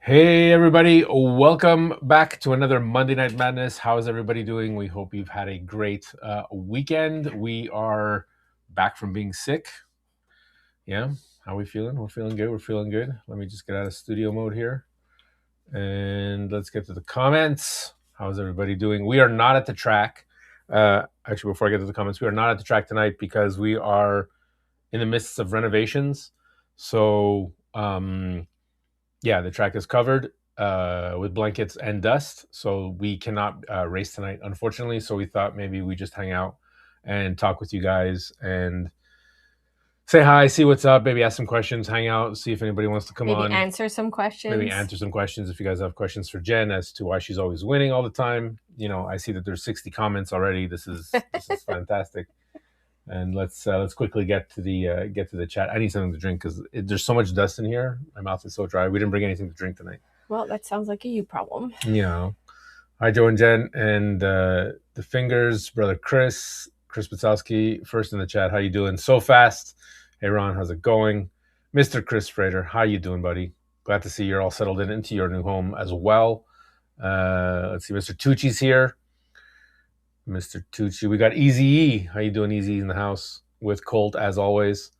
Hey everybody, welcome back to another Monday Night Madness. How is everybody doing? We hope you've had a great weekend. We are back from being sick. Yeah, how are we feeling? We're feeling good. We're feeling good. Let me just get out of studio mode here and let's get to the comments. How's everybody doing? We are not at the track. Actually, before I get to the comments, we are not at the track tonight because we are in the midst of renovations. So, yeah, the track is covered with blankets and dust, so we cannot race tonight, unfortunately. So we thought maybe we just hang out and talk with you guys and say hi, see what's up, maybe ask some questions, hang out, see if anybody wants to come Maybe on. answer some questions. Maybe answer some questions if you guys have questions for Jen as to why she's always winning all the time. You know, I see that there's 60 comments already. This is fantastic. And let's quickly get to the chat. I need something to drink because there's so much dust in here. My mouth is so dry. We didn't bring anything to drink tonight. Well, that sounds like a you problem. Yeah. Hi, Joe and Jen, and the fingers, brother Chris Pazowski, first in the chat. How you doing? So fast. Hey, Ron, how's it going? Mr. Chris Frater, how you doing, buddy? Glad to see you're all settled into your new home as well. Let's see, Mr. Tucci's here. Mr. Tucci, we got Easy E. How you doing, Easy in the house with Colt as always?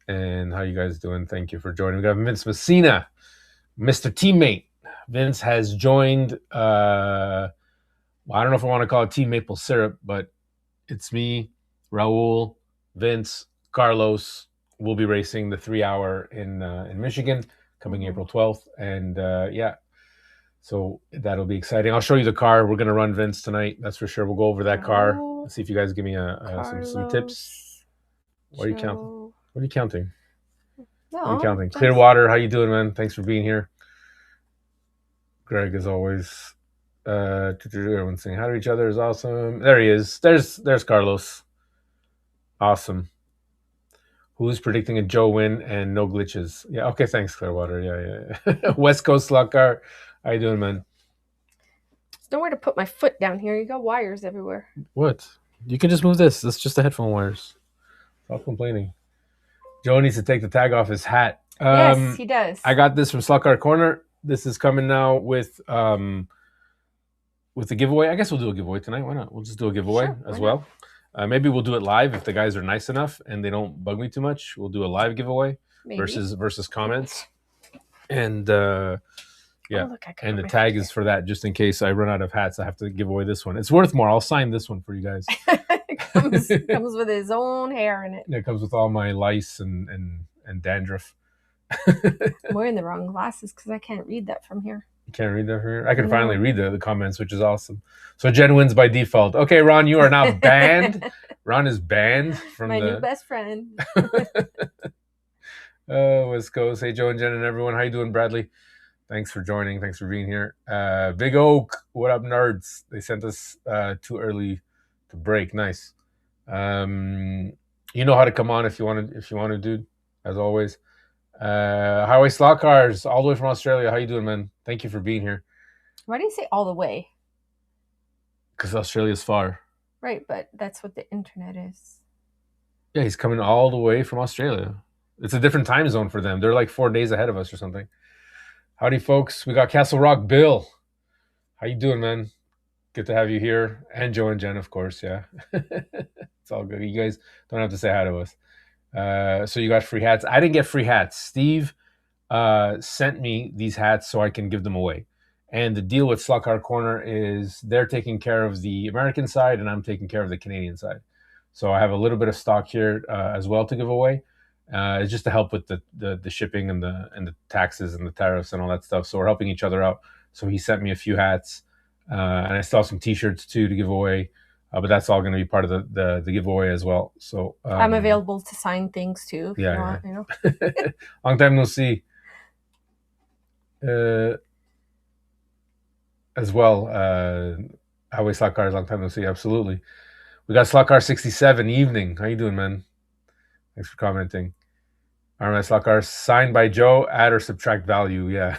And how you guys doing? Thank you for joining. We got Vince Messina, Mr. Teammate. Vince has joined. I don't know if I want to call it Team Maple Syrup, but it's me, Raul, Vince, Carlos. We'll be racing the 3 hour in Michigan coming April 12th, and yeah. So that'll be exciting. I'll show you the car. We're going to run Vince tonight. That's for sure. We'll go over that car. Let's see if you guys give me some tips. What are you counting? What are you counting? No, what are you counting? Clearwater, how you doing, man? Thanks for being here. Greg, as always. Everyone's saying hi to each other is awesome. There he is. There's Carlos. Awesome. Who's predicting a Joe win and no glitches? Yeah, okay, thanks, Clearwater. Yeah. West Coast Slot Car. How you doing, man? There's nowhere to put my foot down here. You got wires everywhere. What? You can just move this. That's just the headphone wires. Stop complaining. Joe needs to take the tag off his hat. Yes, he does. I got this from Slot Car Corner. This is coming now with the giveaway. I guess we'll do a giveaway tonight. Why not? We'll just do a giveaway as well. Maybe we'll do it live if the guys are nice enough and they don't bug me too much. We'll do a live giveaway versus comments. And yeah, and the tag is for that. Just in case I run out of hats, I have to give away this one. It's worth more. I'll sign this one for you guys. It comes with his own hair in it. It comes with all my lice and dandruff. I'm wearing the wrong glasses because I can't read that from here. You can't read that from here? I can finally read the comments, which is awesome. So Jen wins by default. Okay, Ron, you are now banned. Ron is banned from my new best friend. West Coast. Hey, Joe and Jen and everyone. How you doing, Bradley? Thanks for joining. Thanks for being here. Big Oak, what up, nerds? They sent us too early to break. Nice. You know how to come on if you want to, dude. As always. Highway Slot Cars, all the way from Australia. How you doing, man? Thank you for being here. Why do you say all the way? Because Australia's far. Right, but that's what the internet is. Yeah, he's coming all the way from Australia. It's a different time zone for them. They're like 4 days ahead of us or something. Howdy, folks. We got Castle Rock Bill. How you doing, man? Good to have you here. And Joe and Jen, of course, yeah. It's all good. You guys don't have to say hi to us. So you got free hats. I didn't get free hats. Steve sent me these hats so I can give them away. And the deal with Slot Car Corner is they're taking care of the American side and I'm taking care of the Canadian side. So I have a little bit of stock here as well to give away. It's just to help with the shipping and the taxes and the tariffs and all that stuff. So we're helping each other out. So he sent me a few hats, and I still have some T-shirts too to give away. But that's all going to be part of the giveaway as well. So I'm available to sign things too. If you want, you know. Long time no see. As well, Highway Slot Cars, long time no see. Absolutely. We got Slot Car 67 evening. How you doing, man? Thanks for commenting. RMS Slot Car signed by Joe. Add or subtract value. Yeah.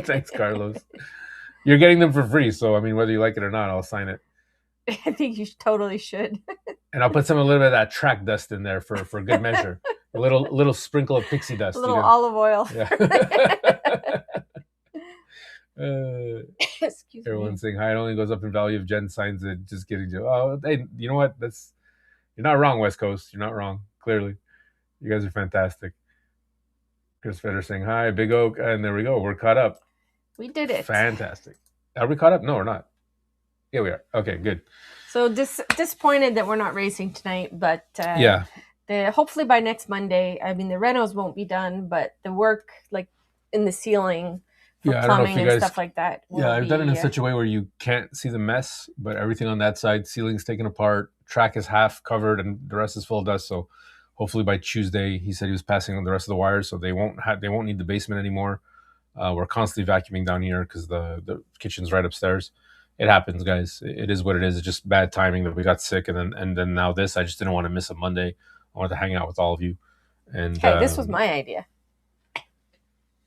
Thanks, Carlos. You're getting them for free, so I mean, whether you like it or not, I'll sign it. I think you totally should. And I'll put a little bit of that track dust in there for good measure. A little sprinkle of pixie dust. A little olive oil. Yeah. Excuse me. Everyone's saying hi. It only goes up in value if Jen signs it. Just kidding, Joe. Oh, hey, you know what? You're not wrong, West Coast. You're not wrong. Clearly, you guys are fantastic. Chris Feder saying hi, Big Oak, and there we go. We're caught up. We did it. Fantastic. Are we caught up? No, we're not. Yeah, we are. Okay, good. So disappointed that we're not racing tonight, but yeah. Hopefully by next Monday. I mean, the renos won't be done, but the work like in the ceiling for plumbing and stuff like that. I've done it in such a way where you can't see the mess, but everything on that side, ceiling's taken apart, track is half covered, and the rest is full of dust. So hopefully by Tuesday, he said he was passing on the rest of the wires, so they won't need the basement anymore. We're constantly vacuuming down here because the kitchen's right upstairs. It happens, guys. It is what it is. It's just bad timing that we got sick, and then now this. I just didn't want to miss a Monday. I wanted to hang out with all of you. And hey, this was my idea.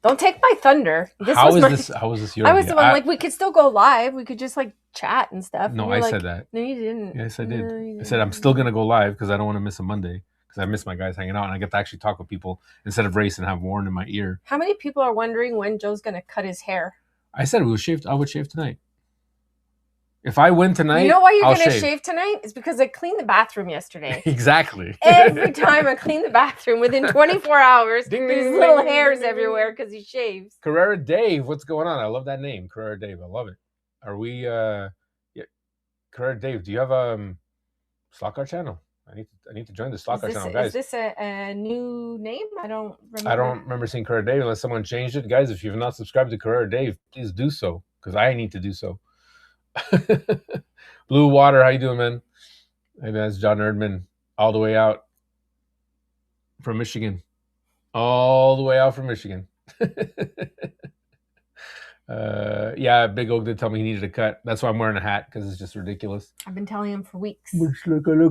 Don't take my thunder. How was this your idea? I was the one, like, we could still go live. We could just, like, chat and stuff. No, I said that. No, you didn't. Yes, I did. I said I'm still going to go live because I don't want to miss a Monday. Because I miss my guys hanging out. And I get to actually talk with people instead of race and have Warren in my ear. How many people are wondering when Joe's going to cut his hair? I said I would shave tonight. If I win tonight, you know why you're going to shave tonight? It's because I cleaned the bathroom yesterday. Exactly. Every time I clean the bathroom, within 24 hours, there's little hairs everywhere because he shaves. Carrera Dave, what's going on? I love that name, Carrera Dave. I love it. Are we? Yeah, Carrera Dave, do you have a slot car channel? I need to join the slot car channel, guys. Is this a new name? I don't remember. I don't remember seeing Carrera Dave unless someone changed it, guys. If you've not subscribed to Carrera Dave, please do so because I need to do so. Blue Water, how you doing, man? Hey, that's John Erdman, all the way out from Michigan. All the way out from Michigan. Yeah, Big Oak did tell me he needed a cut. That's why I'm wearing a hat, because it's just ridiculous. I've been telling him for weeks. Look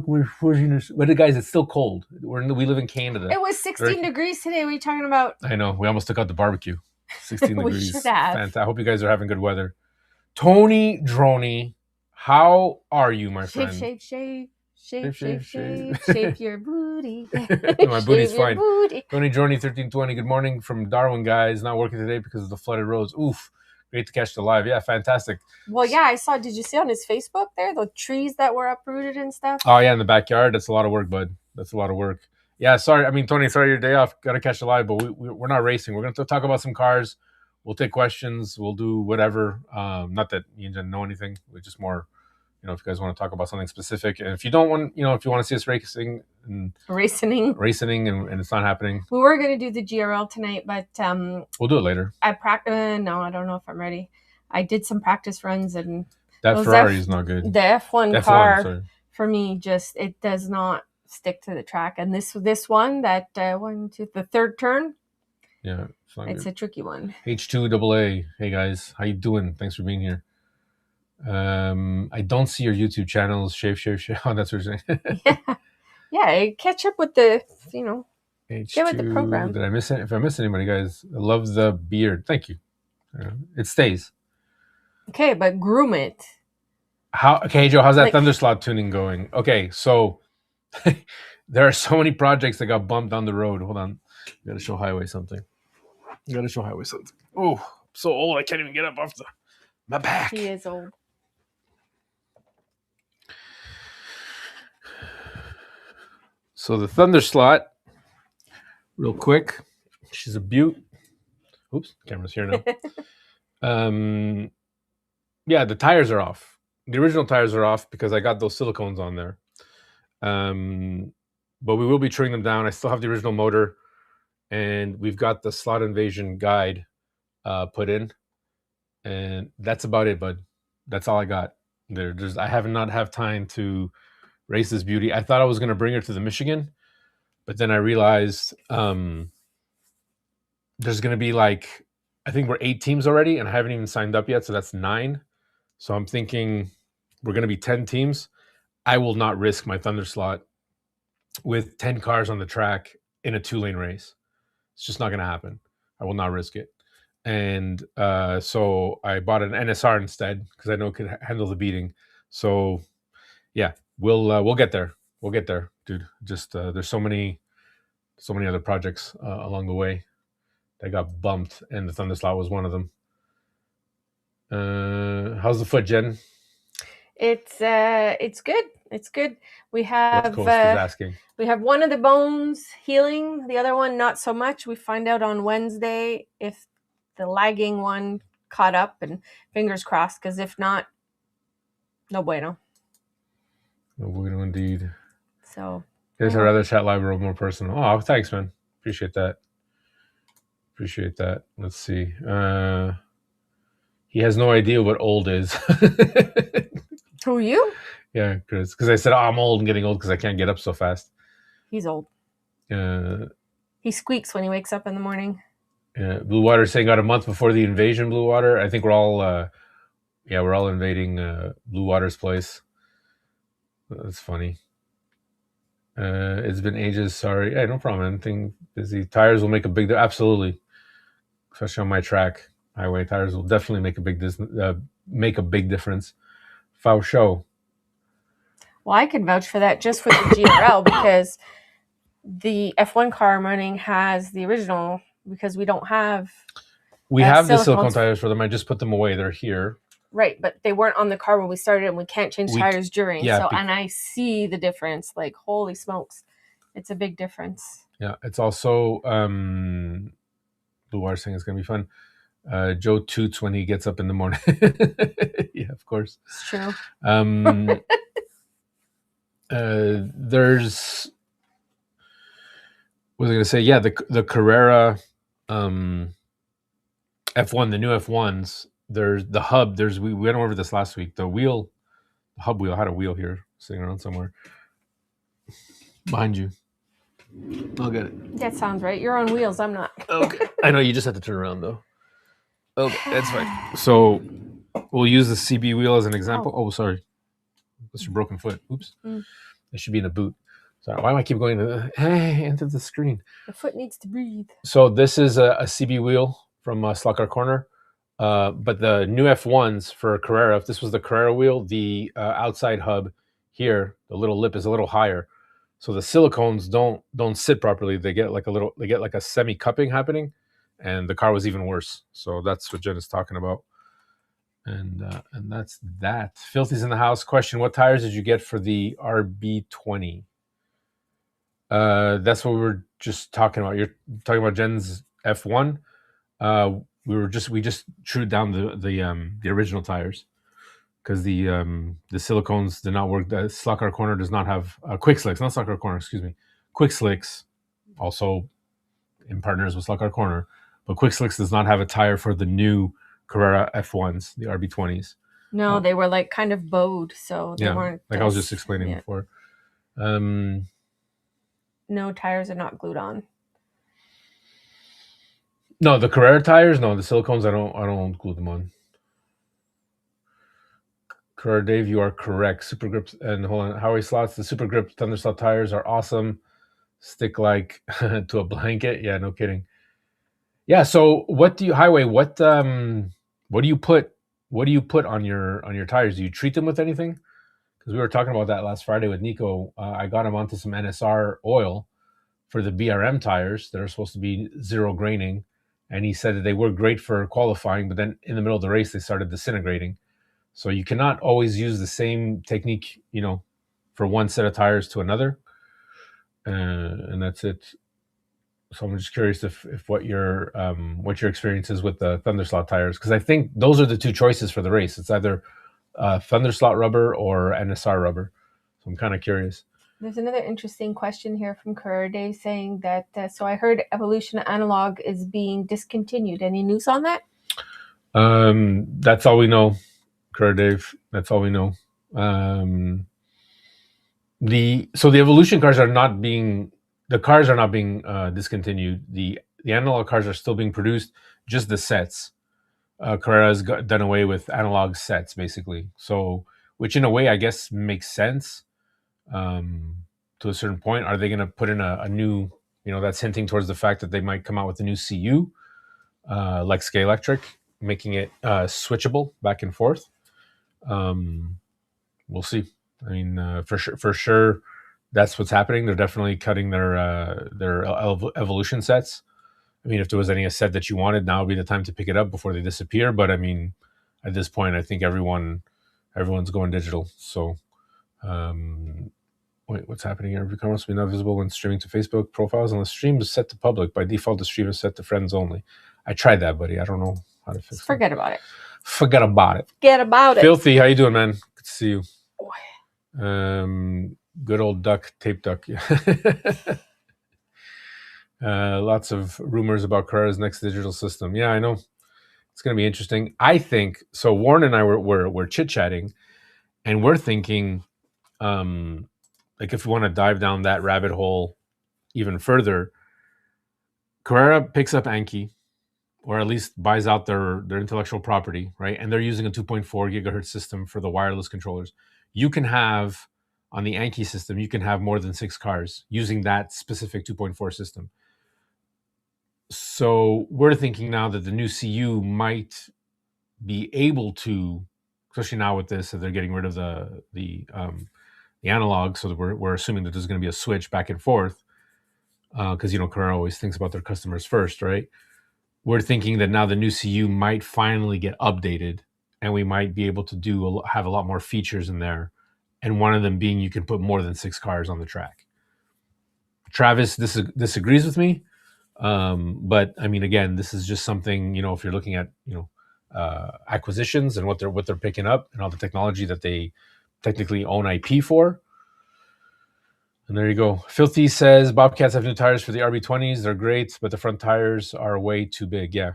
my fuzziness. But guys, it's still cold. We live in Canada. It was 16 degrees today. What are you talking about? I know. We almost took out the barbecue. 16 we degrees. Should have. Fantastic. I hope you guys are having good weather. Tony Droney, how are you, my friend? Shape your booty. My booty's fine. Tony Droney, 1320. Good morning from Darwin, guys. Not working today because of the flooded roads. Oof. Great to catch the live. Yeah, fantastic. Well, yeah, I saw. Did you see on his Facebook there the trees that were uprooted and stuff? Oh, yeah, in the backyard. That's a lot of work, bud. That's a lot of work. Yeah, sorry. I mean, Tony, sorry your day off. Got to catch the live, but we're not racing. We're going to talk about some cars. We'll take questions. We'll do whatever. Not that you didn't know anything. We're just more, if you guys want to talk about something specific. And if you don't want, if you want to see us racing and it's not happening. We were going to do the GRL tonight, but we'll do it later. No, I don't know if I'm ready. I did some practice runs and that Ferrari is not good. The F1 car for me it does not stick to the track. And this one that the third turn. Yeah, it's a tricky one. H2AA. Hey guys, how you doing? Thanks for being here. I don't see your YouTube channels. Shave. Oh, that's what you're saying. yeah. Catch up with the H2, get with the program. Did I miss it? If I missed anybody, guys, I love the beard. Thank you. It stays. Okay, but groom it. Okay, Joe, how's that Thunderslot tuning going? Okay, so there are so many projects that got bumped down the road. Hold on, you gotta show Highway something. Oh, I'm so old I can't even get up off my back. He is old. So the Thunderslot, real quick. She's a beaut. Oops, camera's here now. Yeah, the tires are off. The original tires are off because I got those silicones on there. But we will be trimming them down. I still have the original motor, and we've got the slot invasion guide put in, and that's about it, bud. That's all I got. I have not have time to race this beauty. I thought I was going to bring her to the Michigan, but then I realized there's going to be I think we're 8 teams already, and I haven't even signed up yet, so that's 9. So I'm thinking we're going to be 10 teams. I will not risk my Thunderslot with 10 cars on the track in a 2-lane race. It's just not going to happen. I will not risk it. And so I bought an NSR instead because I know it could handle the beating. So yeah, we'll get there. We'll get there, dude. Just there's so many other projects along the way that got bumped, and the Thunderslot was one of them. How's the foot, Jen? It's good. It's good. We West have Coast is asking. We have one of the bones healing, the other one not so much. We find out on Wednesday if the lagging one caught up, and fingers crossed, because if not, no bueno. No bueno indeed. So I guess I'd rather chat live or more personal. Oh, thanks, man. Appreciate that. Let's see. He has no idea what old is. Who, you? Yeah, because I said, oh, I'm old and getting old because I can't get up so fast. He's old. He squeaks when he wakes up in the morning. Blue Water saying got a month before the invasion. Blue Water. I think we're all, we're all invading Blue Water's place. That's funny. It's been ages. Sorry. Yeah, no problem. Anything busy. Tires will make a big. Absolutely, especially on my track highway. Tires will definitely make a big difference. For sure. Well, I can vouch for that just for the GRL because the F1 car I'm running has the original, because we don't have. We have the silicone tires for them. I just put them away. They're here. Right, but they weren't on the car when we started, and we can't change tires during. Yeah, and I see the difference. Like, holy smokes, it's a big difference. Yeah, it's also Blue Water saying it's gonna be fun. Joe toots when he gets up in the morning. Yeah, of course. It's true. There's. What was I gonna say? Yeah, the Carrera F1, the new F1s. There's the hub. We went over this last week. The hub wheel. I had a wheel here sitting around somewhere behind you. I'll get it. That sounds right. You're on wheels. I'm not. Okay. I know you just have to turn around though. Okay, that's fine. So we'll use the CB wheel as an example. Oh, sorry. That's your broken foot. Oops. It should be in a boot. Sorry, why do I keep going into the screen? The foot needs to breathe. So this is a CB wheel from Slot Car Corner. But the new F1s for Carrera, if this was the Carrera wheel, the outside hub here, the little lip is a little higher. So the silicones don't sit properly. They get like a semi cupping happening, and the car was even worse. So that's what Jen is talking about. And that's that. Filthy's in the house. Question: what tires did you get for the RB20? That's what we were just talking about. You're talking about Jen's F1. We just trued down the original tires because the silicones did not work. The Slot Car Corner does not have Quick Slicks, not Slot Car Corner. Excuse me, Quick Slicks, also in partners with Slot Car Corner, but Quick Slicks does not have a tire for the new Carrera F1s, the RB20s. No, they were like kind of bowed, so they weren't. Like I was just explaining before. No, tires are not glued on. No, the Carrera tires, no, the silicones I don't glue them on. Carrera Dave, you are correct. Super Grips and hold on, Howie Slots, the Super Grip Thunder Slot tires are awesome. Stick like to a blanket. Yeah, no kidding. Yeah, so what do you put on your tires? Do you treat them with anything? Because we were talking about that last Friday with Nico. I got him onto some NSR oil for the BRM tires that are supposed to be zero graining. And he said that they were great for qualifying, but then in the middle of the race, they started disintegrating. So you cannot always use the same technique, for one set of tires to another. And that's it. So I'm just curious if what your experience is with the Thunderslot tires, because I think those are the two choices for the race. It's either Thunderslot rubber or NSR rubber. So I'm kind of curious. There's another interesting question here from Carrera Dave saying that, so I heard Evolution Analog is being discontinued. Any news on that? That's all we know, Carrera Dave. That's all we know. The Evolution cars are not being discontinued. The analog cars are still being produced, just the sets. Carrera's done away with analog sets, basically. So, which in a way, I guess, makes sense. To a certain point, are they going to put in a new, that's hinting towards the fact that they might come out with a new CU, like Scalextric, making it switchable back and forth. We'll see. I mean, for sure, that's what's happening. They're definitely cutting their Evolution sets. I mean, if there was any set that you wanted, now would be the time to pick it up before they disappear. But I mean, at this point, I think everyone's going digital. So, wait, what's happening here? Every comment must be not visible when streaming to Facebook profiles, and the stream is set to public. By default, the stream is set to friends only. I tried that, buddy. I don't know how to fix it. Forget about it. Forget about it. Forget about it. Filthy, how you doing, man? Good to see you. Good old duck, tape duck. Lots of rumors about Carrera's next digital system. Yeah, I know. It's going to be interesting. I think so. Warren and I were chit chatting, and we're thinking, like, if we want to dive down that rabbit hole even further, Carrera picks up Anki, or at least buys out their intellectual property, right? And they're using a 2.4 gigahertz system for the wireless controllers. You can have, on the Anki system, you can have more than 6 cars using that specific 2.4 system. So we're thinking now that the new CU might be able to, especially now with this, that they're getting rid of the analog, so that we're assuming that there's going to be a switch back and forth, because Carrera always thinks about their customers first, right? We're thinking that now the new CU might finally get updated, and we might be able to have a lot more features in there, and one of them being you can put more than 6 cars on the track. Travis disagrees with me, but I mean, again, this is just something, if you're looking at acquisitions and what they're picking up and all the technology that they technically own IP for. And there you go. Filthy says Bobcats have new tires for the RB20s. They're great, but the front tires are way too big. Yeah.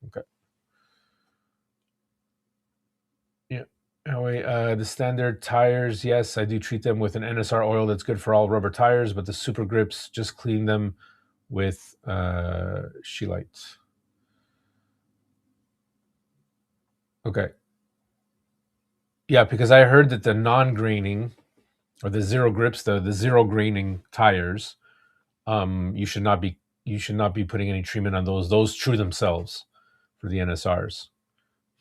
Okay. Yeah. Anyway, the standard tires, yes, I do treat them with an NSR oil that's good for all rubber tires, but the super grips, just clean them with Scheelite. Okay. Yeah, because I heard that the non-graining or the zero grips, the zero graining tires, you should not be putting any treatment on those. Those true themselves for the NSRs.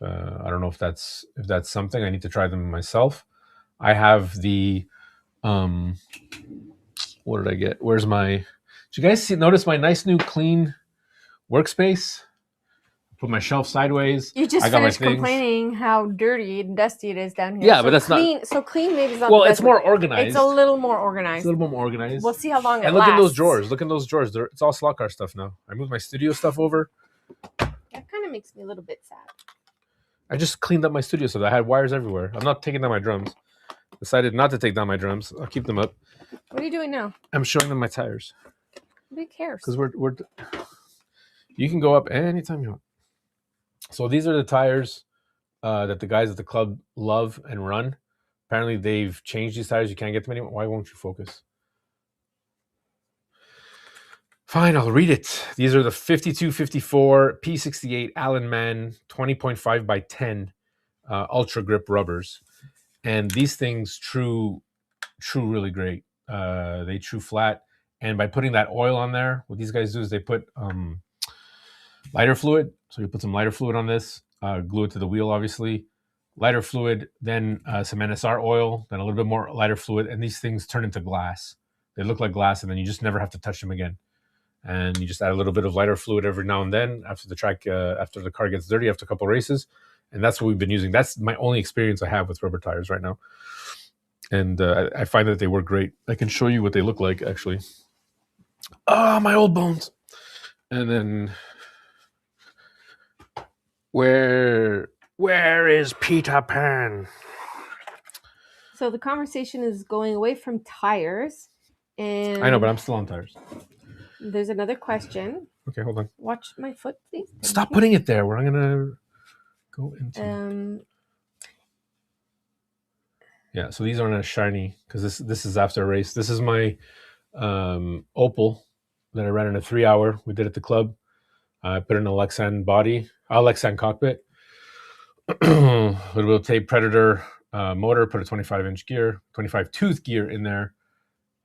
I don't know if that's something. I need to try them myself. I have the what did I get? Where's my? Did you guys notice my nice new clean workspace? Put my shelf sideways. You just finished complaining how dirty and dusty it is down here. Yeah, so but that's clean, not... So clean maybe is not... Well, it's more organized. It's a little more organized. We'll see how long it lasts. And look in those drawers. Look in those drawers. It's all slot car stuff now. I moved my studio stuff over. That kind of makes me a little bit sad. I just cleaned up my studio stuff. I had wires everywhere. I'm not taking down my drums. Decided not to take down my drums. I'll keep them up. What are you doing now? I'm showing them my tires. Who cares? Because we're... You can go up anytime you want. So these are the tires that the guys at the club love and run. Apparently they've changed these tires. You can't get them anymore. Why won't you focus? Fine, I'll read it. These are the 5254 P68 Allen Man 20.5 by 10 Ultra Grip rubbers. And these things true really great. They true flat. And by putting that oil on there, what these guys do is they put lighter fluid. So you put some lighter fluid on this, glue it to the wheel, obviously. Lighter fluid, then some NSR oil, then a little bit more lighter fluid, and these things turn into glass. They look like glass, and then you just never have to touch them again. And you just add a little bit of lighter fluid every now and then after the track, after the car gets dirty, after a couple of races. And that's what we've been using. That's my only experience I have with rubber tires right now. And I find that they work great. I can show you what they look like, actually. Oh, my old bones. And then... Where is Peter Pan? So the conversation is going away from tires, and I know, but I'm still on tires. There's another question. Okay, hold on. Watch my foot, please. Stop putting it there. We're gonna go into. Yeah, so these aren't as shiny because this is after a race. This is my Opel that I ran in a 3-hour. We did at the club. I put in a Lexan body, a Lexan cockpit, a little bit of tape Predator motor, put a 25-inch gear, 25-tooth gear in there,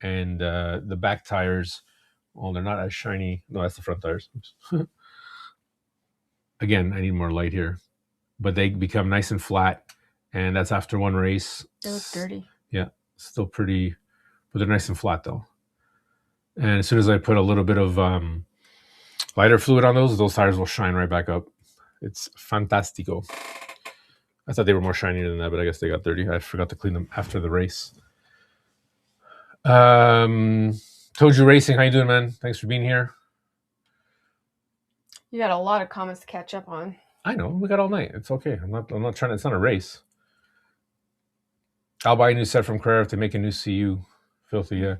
and the back tires, well, they're not as shiny. No, that's the front tires. Again, I need more light here, but they become nice and flat, and that's after one race. They look dirty. Yeah, still pretty, but they're nice and flat though. And as soon as I put a little bit of lighter fluid on those tires will shine right back up. It's fantastico. I thought they were more shinier than that, but I guess they got dirty. I forgot to clean them after the race. Toju Racing, how you doing, man? Thanks for being here. You got a lot of comments to catch up on. I know, we got all night. It's okay. I'm not trying to. It's not a race. I'll buy a new set from Carrera if they make a new CU. Filthy, yeah.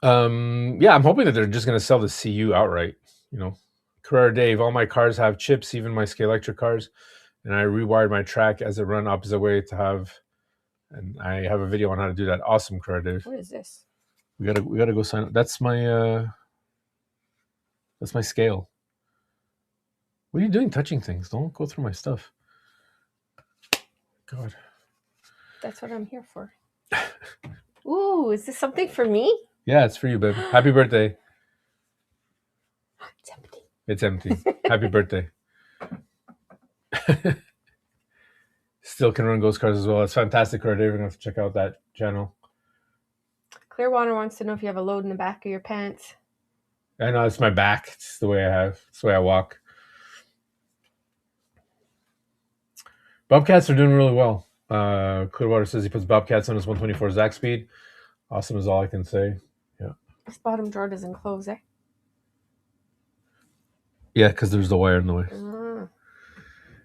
Yeah, I'm hoping that they're just gonna sell the CU outright. You know, Carrera Dave, all my cars have chips, even my Scalextric cars, and I rewired my track as it run opposite way to have. And I have a video on how to do that. Awesome, Carrera Dave. What is this? We gotta go sign up. That's my scale. What are you doing touching things? Don't go through my stuff. God. That's what I'm here for. Ooh, is this something for me? Yeah, it's for you, babe. Happy birthday. It's empty. It's empty. Happy birthday. Still can run ghost cars as well. It's fantastic, Carrera Dave. We're gonna have to check out that channel. Clearwater wants to know if you have a load in the back of your pants. I know, it's my back. It's the way I have. It's the way I walk. Bobcats are doing really well. Clearwater says he puts Bobcats on his 124 Zach speed. Awesome is all I can say. Yeah. This bottom drawer doesn't close, eh? Yeah, because there's the wire in the way.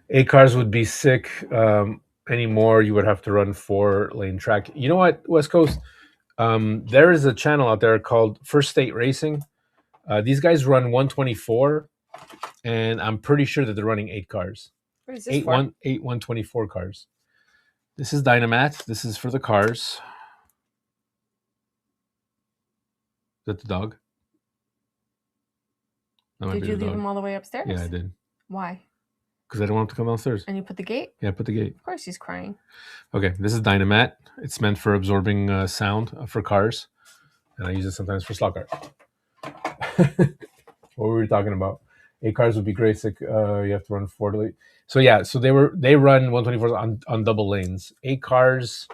8 cars would be sick. Anymore, you would have to run 4-lane track. You know what, West Coast? There is a channel out there called First State Racing. These guys run 124, and I'm pretty sure that they're running 8 cars. What is this for? 124 cars. This is Dynamat. This is for the cars. Is that the dog? Did you leave him all the way upstairs? Yeah, I did. Why? Because I don't want him to come downstairs. And you put the gate? Yeah, I put the gate. Of course he's crying. Okay, this is Dynamat. It's meant for absorbing sound for cars. And I use it sometimes for slot cars. What were we talking about? 8 cars would be great. You have to run 4 to. So yeah, so they run 124s on double lanes. 8 cars.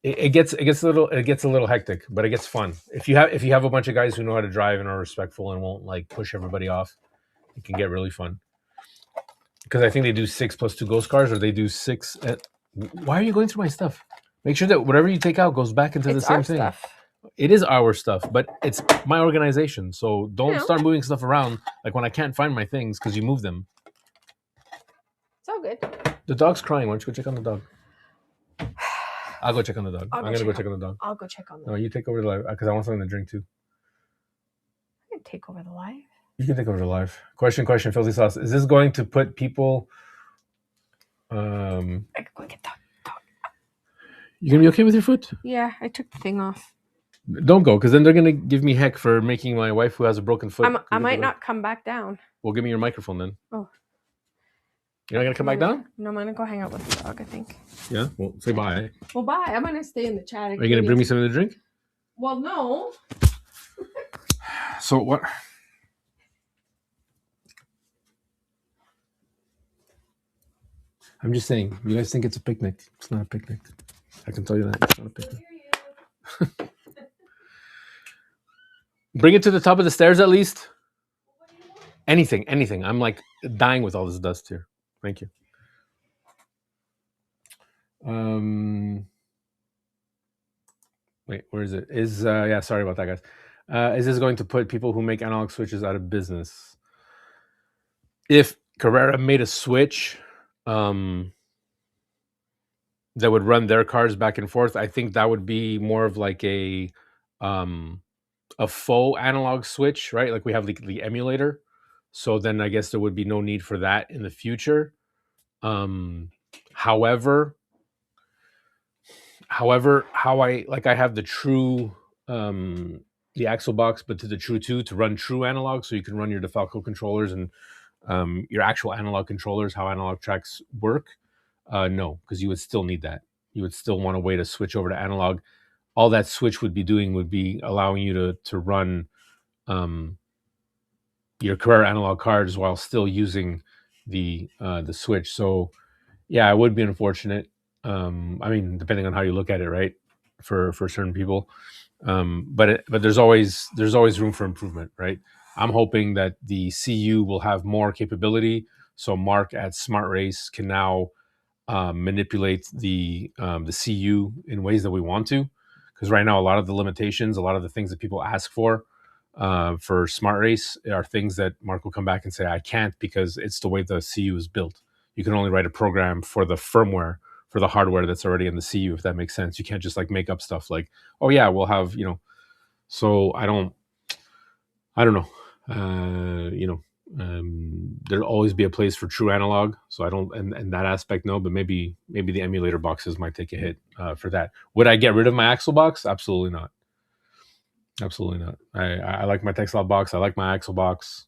It gets a little hectic, but it gets fun. If you have a bunch of guys who know how to drive and are respectful and won't like push everybody off, it can get really fun. Because I think they do 6 plus 2 ghost cars, or they do 6. Why are you going through my stuff? Make sure that whatever you take out goes back into the same thing. Stuff. It is our stuff, but it's my organization. So don't start moving stuff around like when I can't find my things because you move them. It's all good. The dog's crying. Why don't you go check on the dog? I'll go check on the dog. I'm going to go check on the dog. I'll go check on the dog. No, you take over the live because I want something to drink too. I can take over the live. You can take over the live. Question, Filthy Sauce. Is this going to put people... I can go get the dog. You going to be okay with your foot? Yeah, I took the thing off. Don't go, because then they're going to give me heck for making my wife who has a broken foot. I might not come back down. Well, give me your microphone then. Oh. You're not going to come back down? No, I'm going to go hang out with the dog, I think. Yeah? Well, say bye. Well, bye. I'm going to stay in the chat. Are you going to bring me something to drink? Well, no. So what... I'm just saying, you guys think it's a picnic. It's not a picnic. I can tell you that. It's not a picnic. Bring it to the top of the stairs at least. Anything. I'm like dying with all this dust here. Thank you. Wait, where is it? Yeah, sorry about that, guys. Is this going to put people who make analog switches out of business? If Carrera made a switch that would run their cars back and forth, I think that would be more of like a faux analog switch, right? Like we have the emulator. So then I guess there would be no need for that in the future. However, how I have the true the Axle box, but to the True 2 to run true analog, so you can run your DeFalco controllers and your actual analog controllers, how analog tracks work. No, because you would still need that. You would still want a way to switch over to analog. All that switch would be doing would be allowing you to run your Carrera analog cards while still using the switch. So yeah, it would be unfortunate. I mean, depending on how you look at it, right? For certain people, but there's always room for improvement, right? I'm hoping that the CU will have more capability So Mark at Smart Race can now manipulate the CU in ways that we want to, because right now a lot of the limitations, a lot of the things that people ask for Smart Race are things that Mark will come back and say I can't because it's the way the CU is built. You can only write a program for the firmware, for the hardware that's already in the CU, if that makes sense. You can't just like make up stuff like, oh yeah, we'll have, you know. So I don't know. There'll always be a place for true analog. So I don't, and that aspect, no, but maybe the emulator boxes might take a hit for that. Would I get rid of my Axle box? Absolutely not. Absolutely not. I like my Texlab box. I like my Axle box.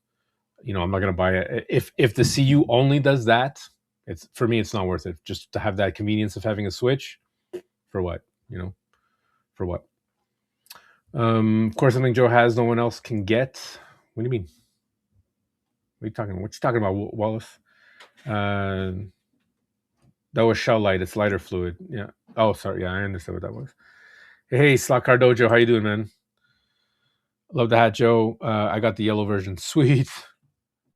You know, I'm not going to buy it. If the CU only does that, it's, for me, it's not worth it. Just to have that convenience of having a switch, for what? You know, for what? Of course, something Joe has, no one else can get. What do you mean? What you talking about, Wallace? That was shell light. It's lighter fluid. Yeah. Oh, sorry. Yeah, I understand what that was. Hey, Slot Car Dojo, how you doing, man? Love the hat, Joe. I got the yellow version. Sweet.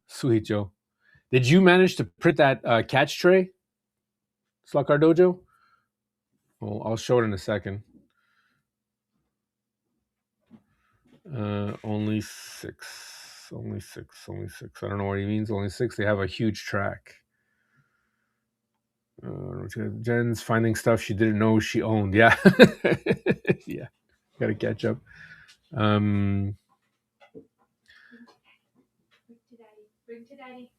Sweet, Joe. Did you manage to print that catch tray, Slot Car Dojo? Well, I'll show it in a second. Only six. Only six. Only six. I don't know what he means. Only six. They have a huge track. Jen's finding stuff she didn't know she owned. Yeah. Yeah. Gotta catch up. Bring to daddy.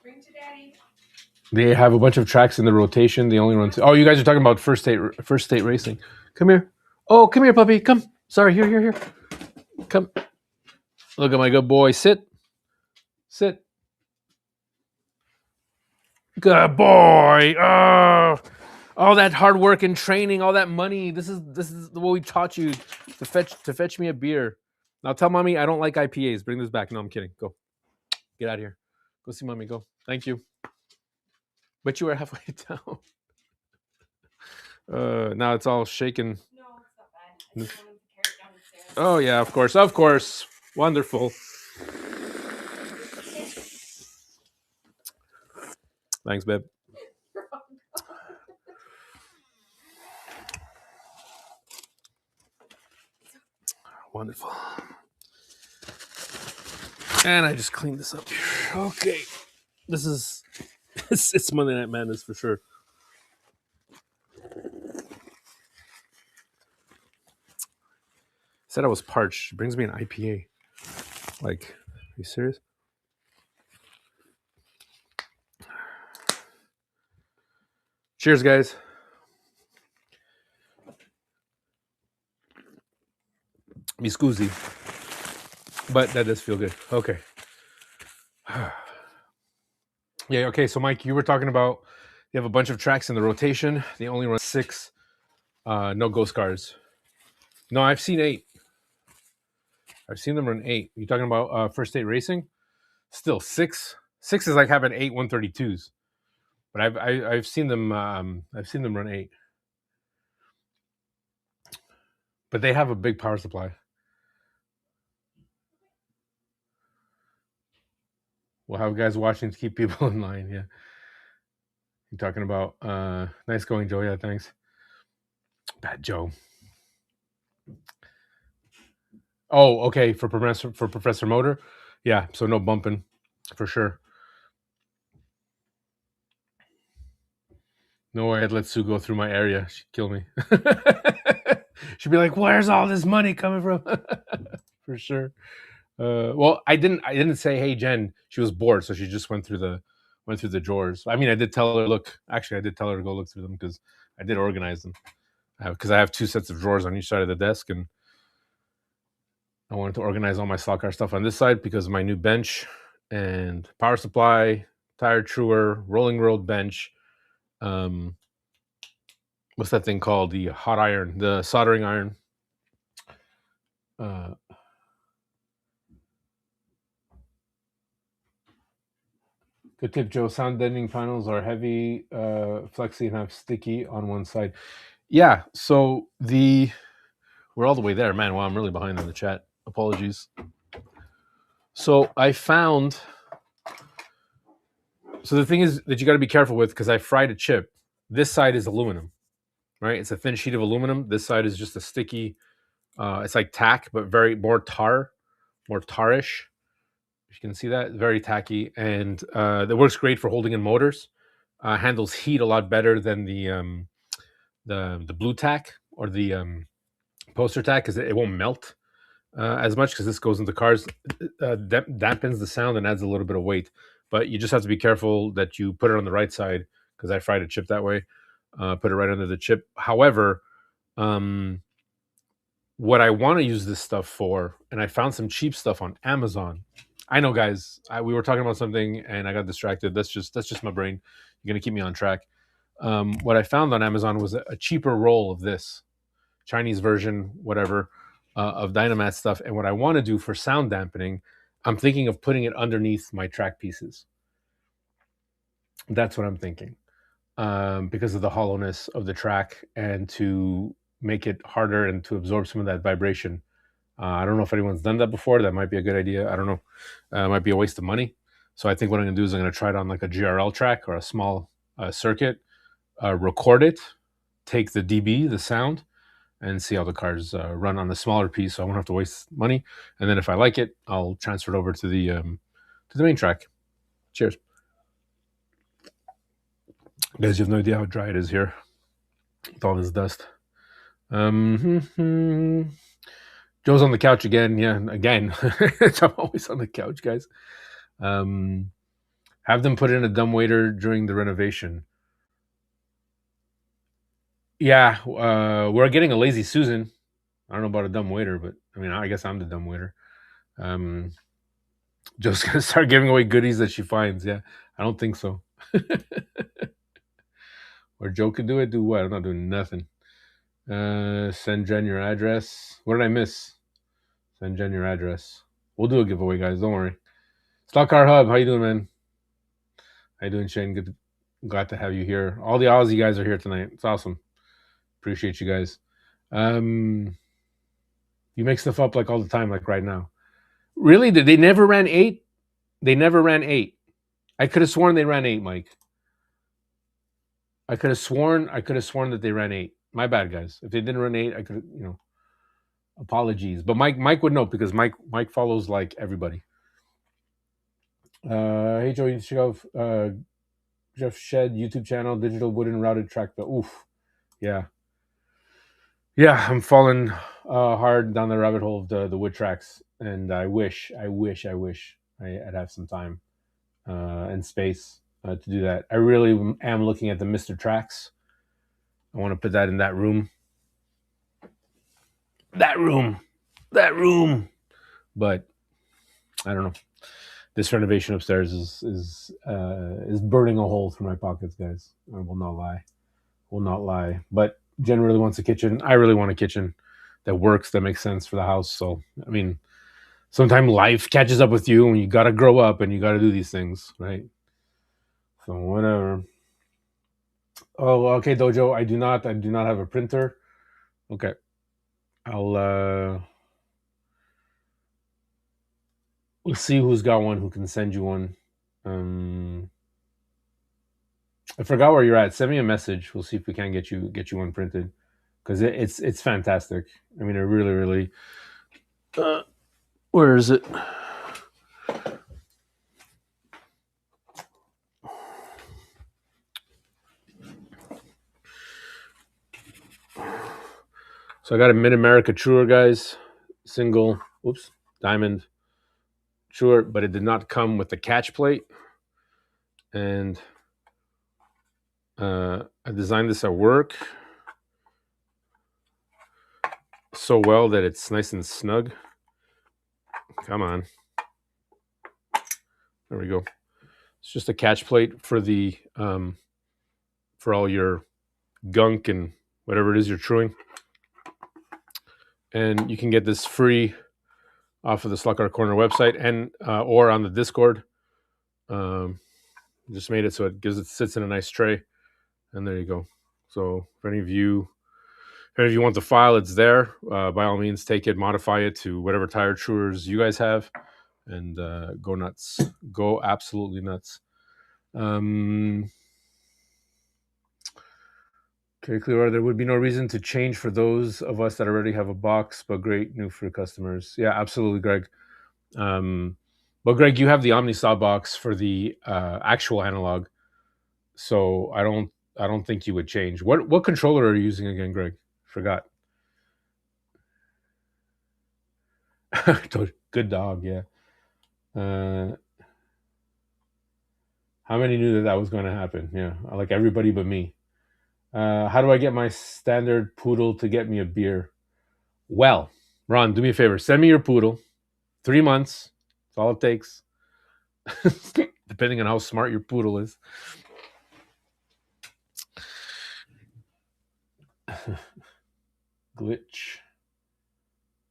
Bring to daddy. They have a bunch of tracks in the rotation. They only run. Oh, you guys are talking about First State Racing. Come here. Oh, come here, puppy. Come. Sorry. Here. Come. Look at my good boy. Sit. Good boy. Oh, all that hard work and training, all that money. This is what we taught you to fetch me a beer. Now tell mommy I don't like IPAs. Bring this back. No, I'm kidding. Go. Get out of here. Go see mommy. Go. Thank you. But you were halfway down. Now it's all shaken. No, it's not bad. Oh yeah, of course. Wonderful. Thanks, babe. Wonderful. And I just cleaned this up here. Okay. This is it's Monday Night Madness for sure. Said I was parched. Brings me an IPA. Like, are you serious? Cheers, guys. Mi scusi. But that does feel good. Okay. Yeah, okay. So, Mike, you were talking about you have a bunch of tracks in the rotation. They only run 6. No ghost cars. No, I've seen 8. I've seen them run 8. You talking about First State Racing? Still 6. 6 is like having 8 132s. But I've seen them run 8. But they have a big power supply. We'll have guys watching to keep people in line. Yeah. You're talking about nice going, Joe. Yeah, thanks. Bad Joe. Oh, okay. For Professor Motor. Yeah, so no bumping for sure. No way I'd let Sue go through my area. She'd kill me. She'd be like, "Where's all this money coming from?" For sure. Well, I didn't say, "Hey, Jen." She was bored, so she just went through the drawers. I mean, I did tell her, I did tell her to go look through them because I did organize them. Because I have 2 sets of drawers on each side of the desk, and I wanted to organize all my slot car stuff on this side because of my new bench and power supply, tire truer, rolling road bench. What's that thing called? The hot iron, the soldering iron. Good tip, Joe. Sound deadening panels are heavy, flexy, and have sticky on one side. Yeah, so we're all the way there, man. Wow, I'm really behind on the chat. Apologies. So I found So the thing is that you got to be careful with, because I fried a chip. This side is aluminum, right? It's a thin sheet of aluminum. This side is just a sticky. It's like tack, but very more tarish. You can see that, very tacky, and that works great for holding in motors. Handles heat a lot better than the blue tack or the poster tack, because it won't melt as much, because this goes into cars, dampens the sound and adds a little bit of weight. But you just have to be careful that you put it on the right side, because I fried a chip that way. Put it right under the chip. However, what I want to use this stuff for, and I found some cheap stuff on Amazon. I know, guys. We were talking about something and I got distracted. That's just my brain. You're gonna keep me on track. What I found on Amazon was a cheaper roll of this Chinese version, whatever, of Dynamat stuff. And what I want to do for sound dampening, I'm thinking of putting it underneath my track pieces. That's what I'm thinking, because of the hollowness of the track, and to make it harder and to absorb some of that vibration. I don't know if anyone's done that before. That might be a good idea. I don't know. It might be a waste of money. So I think what I'm going to do is I'm going to try it on like a GRL track or a small circuit, record it, take the dB, the sound, and see how the cars run on a smaller piece, so I won't have to waste money. And then if I like it, I'll transfer it over to the main track. Cheers. Guys, you have no idea how dry it is here with all this dust. Joe's on the couch again. Yeah, again. I'm always on the couch, guys. Have them put in a dumbwaiter during the renovation. Yeah, we're getting a lazy Susan. I don't know about a dumbwaiter, but I mean, I guess I'm the dumbwaiter. Joe's gonna start giving away goodies that she finds. Yeah, I don't think so. Or Joe could do it. Do what? I'm not doing nothing. Send Jen your address. What did I miss? Send Jen your address. We'll do a giveaway, guys. Don't worry. Stock Car Hub, how you doing, man? How you doing, Shane? Glad to have you here. All the Aussie guys are here tonight. It's awesome. Appreciate you guys. You make stuff up like all the time, like right now. Really? They never ran 8? They never ran 8. I could have sworn they ran 8, Mike. I could have sworn that they ran 8. My bad, guys. If they didn't run 8, I could, apologies. But Mike would know, because Mike follows like everybody. Hey Joe, you should go Jeff Shed YouTube channel, digital wooden routed track. But oof, yeah, I'm falling hard down the rabbit hole of the wood tracks, and I wish I'd have some time and space to do that. I really am looking at the Mr. Tracks. I want to put that in that room. That room. But I don't know. This renovation upstairs is burning a hole through my pockets, guys. I will not lie. But Jen really wants a kitchen. I really want a kitchen that works, that makes sense for the house. So, I mean, sometimes life catches up with you, and you got to grow up and you got to do these things, right? So whatever. Oh, okay, Dojo. I do not have a printer. Okay, we'll see who's got one, who can send you one. I forgot where you're at. Send me a message. We'll see if we can get you one printed, because it's fantastic. I mean, it really. Where is it? So I got a Mid-America Truer, guys. Single, diamond Truer, but it did not come with the catch plate. And I designed this at work so well that it's nice and snug. Come on. There we go. It's just a catch plate for the for all your gunk and whatever it is you're truing. And you can get this free off of the Slot Car Corner website, and or on the Discord. Just made it so it sits in a nice tray, and there you go. So if any of you want the file, it's there. By all means, take it, modify it to whatever tire truers you guys have, and go nuts. Go absolutely nuts. Okay, Clearwater, there would be no reason to change for those of us that already have a box, but great new for customers. Yeah, absolutely, Greg. But Greg, you have the OmniSaw box for the actual analog, so I don't think you would change. What controller are you using again, Greg? Forgot. Good dog, yeah. How many knew that that was going to happen? Yeah, like everybody but me. How do I get my standard poodle to get me a beer? Well, Ron, do me a favor. Send me your poodle. 3 months. That's all it takes. Depending on how smart your poodle is. Glitch.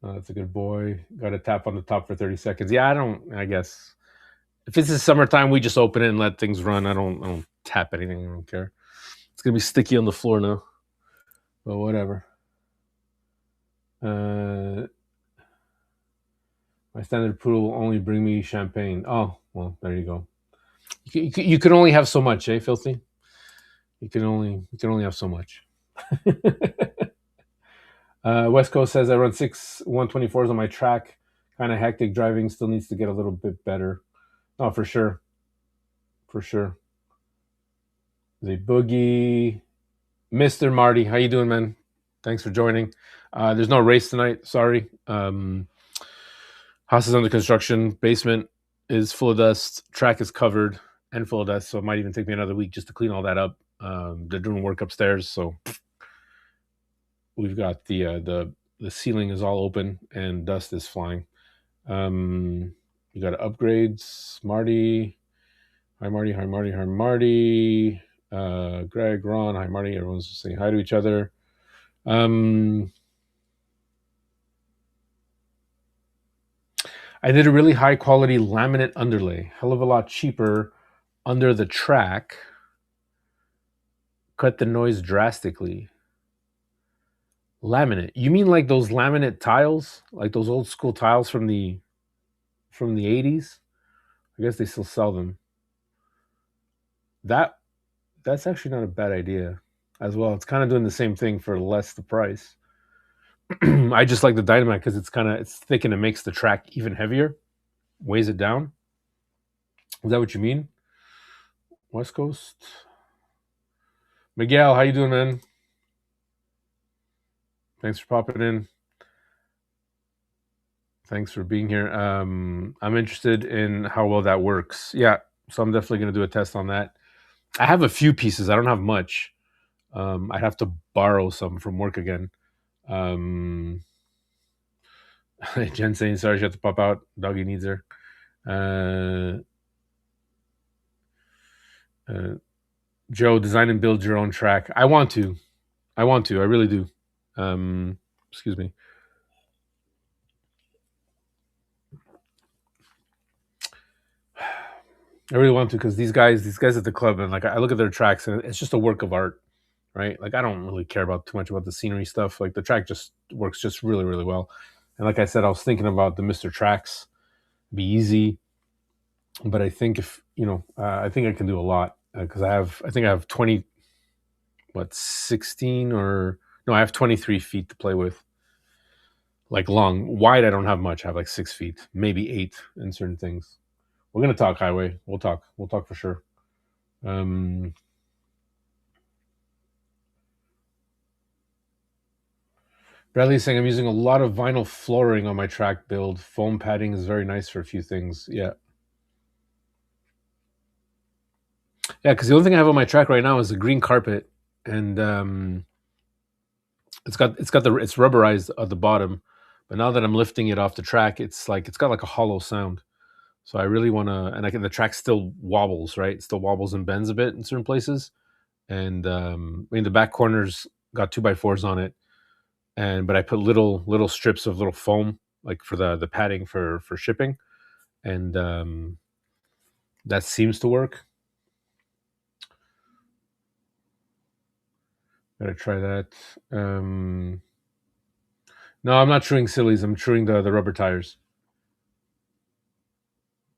Oh, that's a good boy. Got to tap on the top for 30 seconds. Yeah, I guess. If it's the summertime, we just open it and let things run. I don't tap anything. I don't care. It's going to be sticky on the floor now. But whatever. My standard poodle will only bring me champagne. Oh, well, there you go. You can only have so much, eh, Filthy? You can only have so much. West Coast says I run 6 124s on my track. Kind of hectic driving. Still needs to get a little bit better. Oh, for sure. For sure. The Boogie. Mr. Marty, how you doing, man? Thanks for joining. There's no race tonight. Sorry. House is under construction. Basement is full of dust. Track is covered and full of dust, so it might even take me another week just to clean all that up. They're doing work upstairs, so we've got the ceiling is all open and dust is flying. You got upgrades. Marty. Hi, Marty. Hi, Marty. Hi, Marty. Greg, Ron. Hi, Marty. Everyone's saying hi to each other. I did a really high quality laminate underlay. Hell of a lot cheaper under the track. Cut the noise drastically. Laminate. You mean like those laminate tiles? Like those old school tiles from the 80s? I guess they still sell them. That's actually not a bad idea as well. It's kind of doing the same thing for less the price. I just like the Dynamite because it's thick and it makes the track even heavier, weighs it down. Is that what you mean? West Coast. Miguel, how you doing, man? Thanks for popping in. Thanks for being here. I'm interested in how well that works. Yeah, so I'm definitely going to do a test on that. I have a few pieces. I don't have much. I'd have to borrow some from work again. Jen saying sorry she had to pop out. Doggy needs her. Joe, design and build your own track. I want to. I really do. Excuse me. I really want to because these guys at the club, and like I look at their tracks and it's just a work of art, right? Like I don't really care about too much about the scenery stuff. Like the track just works just really, really well. And like I said, I was thinking about the Mr. Tracks, be easy, but I think if I think I can do a lot because I think I have 16 or no, I have 23 feet to play with. Like long, wide, I don't have much. I have like 6 feet, maybe 8 in certain things. We're gonna talk highway. We'll talk for sure. Bradley's saying I'm using a lot of vinyl flooring on my track build. Foam padding is very nice for a few things. Yeah, because the only thing I have on my track right now is a green carpet, and it's rubberized at the bottom. But now that I'm lifting it off the track, it's got like a hollow sound. So I really want to, and the track still wobbles, right? It still wobbles and bends a bit in certain places. And the back corners got 2x4s on it, but I put little strips of little foam like for the padding for shipping, and that seems to work. Gotta try that. No, I'm not truing sillies. I'm truing the rubber tires.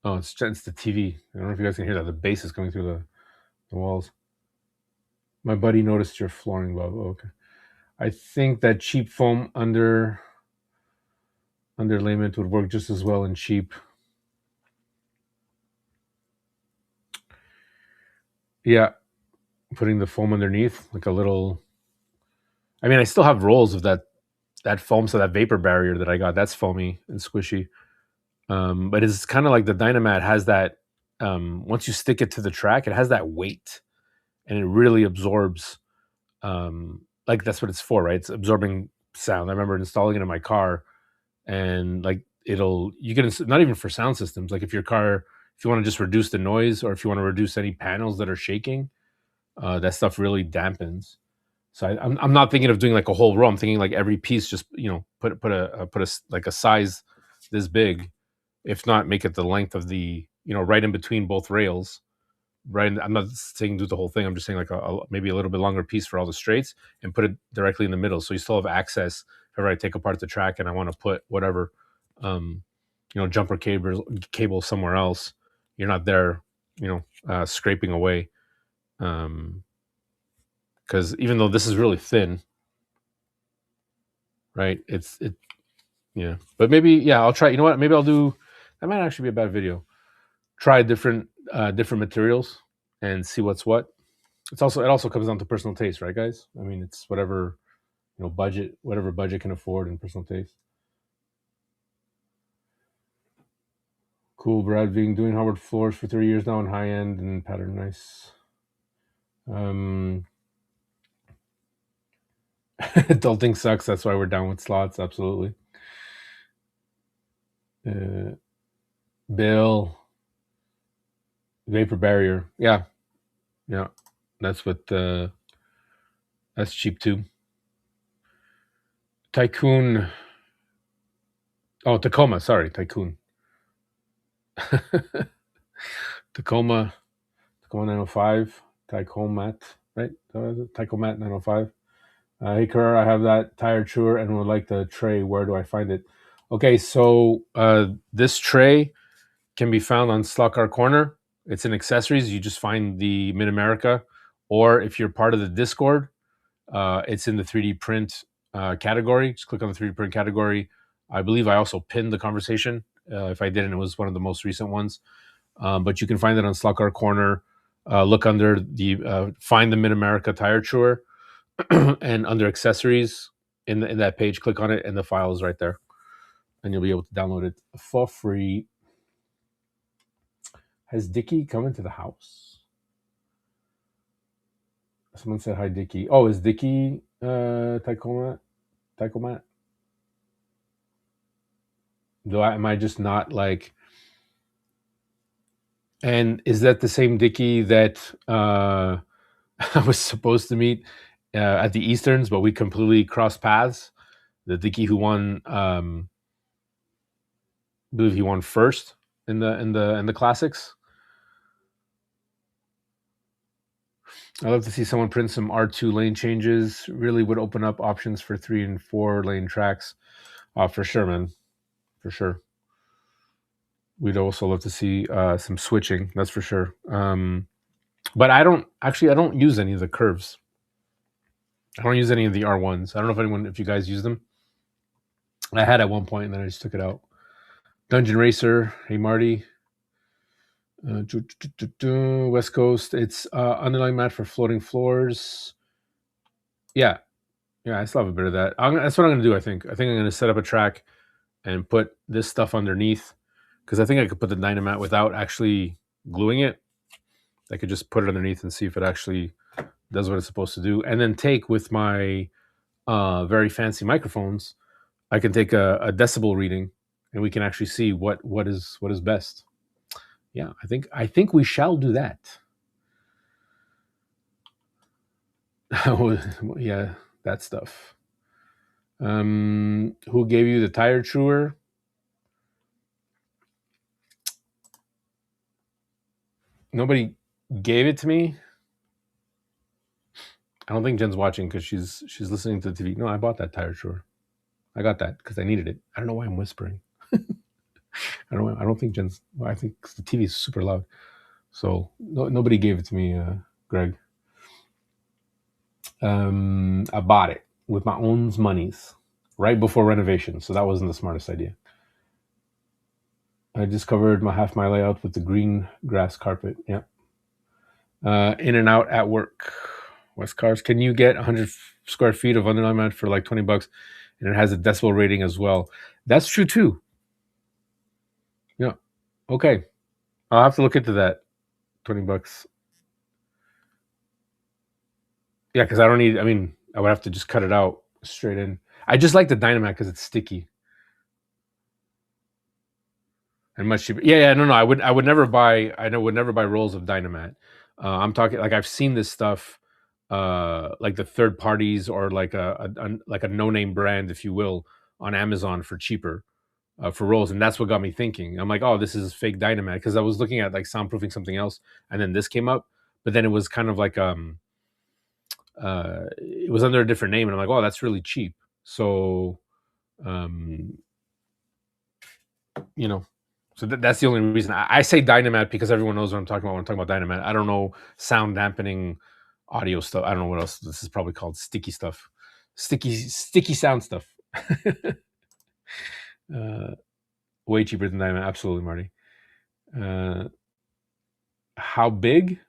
Oh, it's the TV. I don't know if you guys can hear that. The bass is coming through the walls. My buddy noticed your flooring, Bob. Oh, okay. I think that cheap foam underlayment would work just as well in cheap. Yeah, putting the foam underneath, like a little. I mean, I still have rolls of that foam, so that vapor barrier that I got, that's foamy and squishy. But it's kind of like the Dynamat has that. Once you stick it to the track, it has that weight, and it really absorbs. Like that's what it's for, right? It's absorbing sound. I remember installing it in my car, and like you can not even for sound systems. Like if your car, if you want to just reduce the noise, or if you want to reduce any panels that are shaking, that stuff really dampens. So I'm not thinking of doing like a whole row. I'm thinking like every piece, just put a like a size this big, if not make it the length of the right in between both rails. Right, I'm not saying do the whole thing. I'm just saying like maybe a little bit longer piece for all the straights and put it directly in the middle, so you still have access. If ever I take apart the track and I want to put whatever, jumper cable somewhere else, you're not there, scraping away. Because even though this is really thin, right? Yeah. But maybe I'll try. You know what? Maybe I'll do. That might actually be a bad video. Try different materials and see what's what. It also comes down to personal taste, right, guys? I mean, it's whatever whatever budget can afford, and personal taste. Cool, Brad. Being doing hardwood floors for 30 years now, on high end and pattern nice. Adulting sucks. That's why we're down with slots. Absolutely. Bill, vapor barrier. Yeah. That's what. That's cheap too. Tycoon. Oh, Tacoma. Sorry, Tycoon. Tacoma 905. Tacomat, right? Tacomat 905. Hey, Kerr, I have that tire chewer and would like the tray. Where do I find it? Okay, so this tray can be found on Slot Car Corner. It's in accessories. You just find the Mid America, or if you're part of the Discord, it's in the 3D print category. Just click on the 3D print category. I believe I also pinned the conversation. If I didn't, it was one of the most recent ones. But you can find it on Slot Car Corner. Look under the find the Mid America tire chewer, and under accessories in that page, click on it, and the file is right there, and you'll be able to download it for free. Has Dickie come into the house? Someone said hi, Dickie. Oh, is Dickie Tacomat? Am I just not like? And is that the same Dickie that I was supposed to meet at the Easterns, but we completely crossed paths? The Dickie who won, I believe he won first in the classics. I'd love to see someone print some R2 lane changes. Really would open up options for 3 and 4 lane tracks. For sure, man. For sure. We'd also love to see some switching. That's for sure. But I don't use any of the curves. I don't use any of the R1s. I don't know if you guys use them. I had at one point, and then I just took it out. Dungeon Racer. Hey, Marty. West Coast. It's underlying mat for floating floors. Yeah, I still have a bit of that. That's what I'm going to do. I think I'm going to set up a track and put this stuff underneath, because I think I could put the Dynamat without actually gluing it. I could just put it underneath and see if it actually does what it's supposed to do, and then take with my very fancy microphones. I can take a decibel reading, and we can actually see what is best. Yeah, I think we shall do that. Yeah, that stuff. Who gave you the tire chewer? Nobody gave it to me. I don't think Jen's watching because she's listening to the TV. No, I bought that tire chewer. I got that because I needed it. I don't know why I'm whispering. I don't think Jen's. Well, I think the TV is super loud. So nobody gave it to me Greg. I bought it with my own monies right before renovation, so that wasn't the smartest idea. I just covered half my layout with the green grass carpet. Yeah. In and out at work. West Cars. Can you get 100 square feet of underline mat for like $20? And it has a decibel rating as well. That's true too. Yeah. Okay. I'll have to look into that. $20. Yeah, because I don't need. I mean, I would have to just cut it out straight in. I just like the Dynamat because it's sticky and much cheaper. Yeah. No. I would never buy. Would never buy rolls of Dynamat. I'm talking like I've seen this stuff, like the third parties or like a no name brand, if you will, on Amazon for cheaper. For rolls, and that's what got me thinking. I'm like, oh, this is fake Dynamat, because I was looking at like soundproofing something else, and then this came up, but then it was kind of like it was under a different name, and I'm like, oh, that's really cheap. So, you know, so that's the only reason I say Dynamat, because everyone knows what I'm talking about when I'm talking about Dynamat. I don't know sound dampening audio stuff. I don't know what else this is probably called. Sticky stuff, sticky sound stuff. Way cheaper than Dynamat, absolutely, Marty. How big?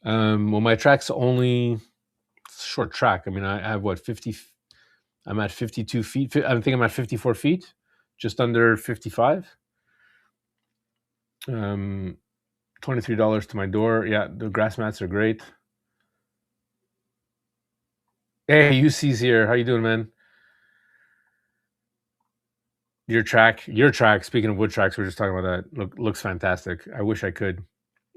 Well, my track's only short track. I mean, I have what, 50? I'm at 52 feet. I think I'm at 54 feet, just under 55. $23 to my door. Yeah, the grass mats are great. Hey, UC's here. How you doing, man? Your track. Speaking of wood tracks, we were just talking about that. Looks fantastic. I wish I could.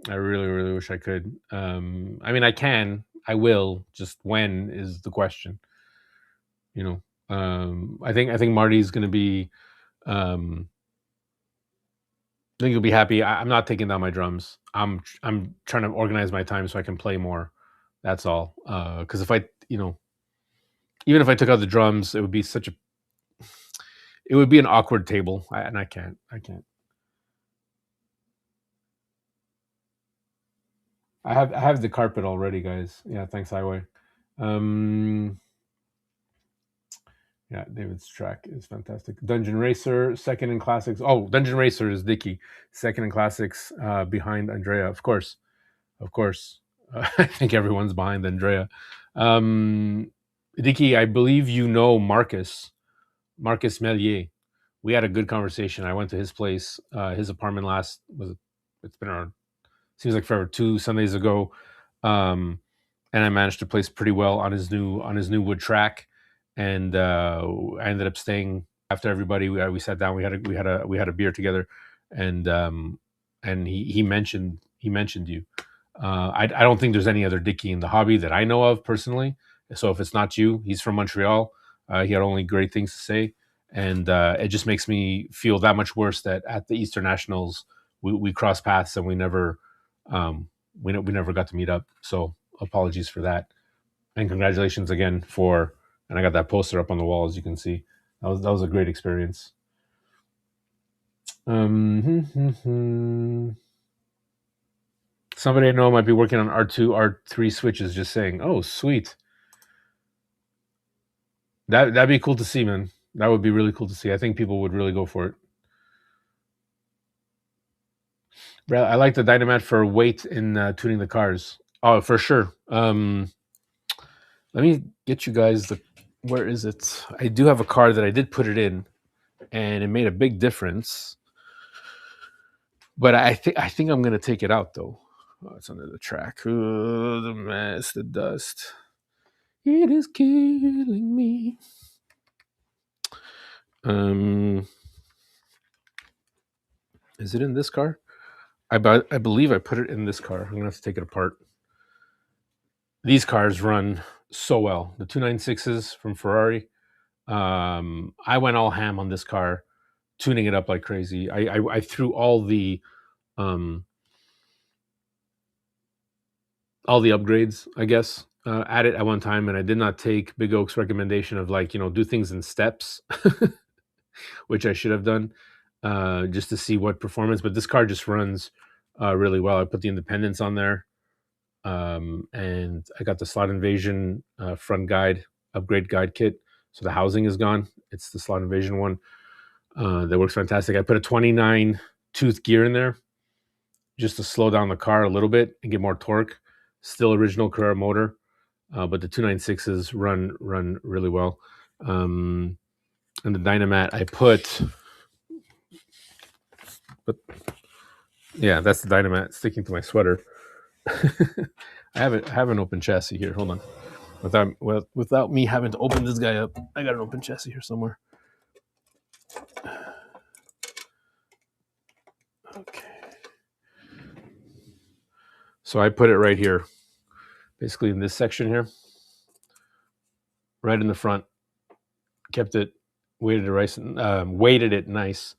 I really, really wish I could. I mean, I can. I will. Just when is the question. You know. I think Marty's going to be. I think you'll be happy. I'm not taking down my drums. I'm trying to organize my time so I can play more. That's all. Because if I, even if I took out the drums, it would be it would be an awkward table, and I can't. I have the carpet already, guys. Yeah, thanks, Highway. Yeah, David's track is fantastic. Dungeon Racer, second in classics. Oh, Dungeon Racer is Dicky. Second in classics, behind Andrea, of course. I think everyone's behind Andrea. Dicky, I believe you know Marcus Melier. We had a good conversation. I went to his place, his apartment it's been around, seems like forever, 2 Sundays ago. And I managed to place pretty well on his new wood track. And I ended up staying after everybody. We sat down. We had a beer together, and he mentioned you. I don't think there's any other Dicky in the hobby that I know of personally. So if it's not you, he's from Montreal. He had only great things to say, and it just makes me feel that much worse that at the Eastern Nationals we crossed paths and we never got to meet up. So apologies for that, and congratulations again for. And I got that poster up on the wall, as you can see. That was a great experience. Somebody I know might be working on R2, R3 switches, just saying. Oh, sweet. That'd be cool to see, man. That would be really cool to see. I think people would really go for it. I like the Dynamat for weight in tuning the cars. Oh, for sure. Let me get you guys where is it? I do have a car that I did put it in, and it made a big difference. But I think I'm gonna take it out though. Oh, it's under the track. Oh, the mess, the dust. It is killing me. Is it in this car? I believe I put it in this car. I'm gonna have to take it apart. These cars run so well. The 296s from Ferrari. I went all ham on this car, tuning it up like crazy. I threw all the upgrades, I guess, at it at one time, and I did not take Big Oak's recommendation of do things in steps, which I should have done, just to see what performance. But this car just runs really well. I put the independents on there. and I got the Slot Invasion front guide upgrade guide kit. So the housing is gone. It's the Slot Invasion one. That works fantastic. I put a 29 tooth gear in there just to slow down the car a little bit and get more torque. Still original Carrera motor, but the 296s run really well. And the Dynamat I put, but yeah, that's the Dynamat sticking to my sweater. I have an open chassis here. Hold on. Without me having to open this guy up, I got an open chassis here somewhere. Okay. So I put it right here, basically in this section here, right in the front. Kept it weighted it nice,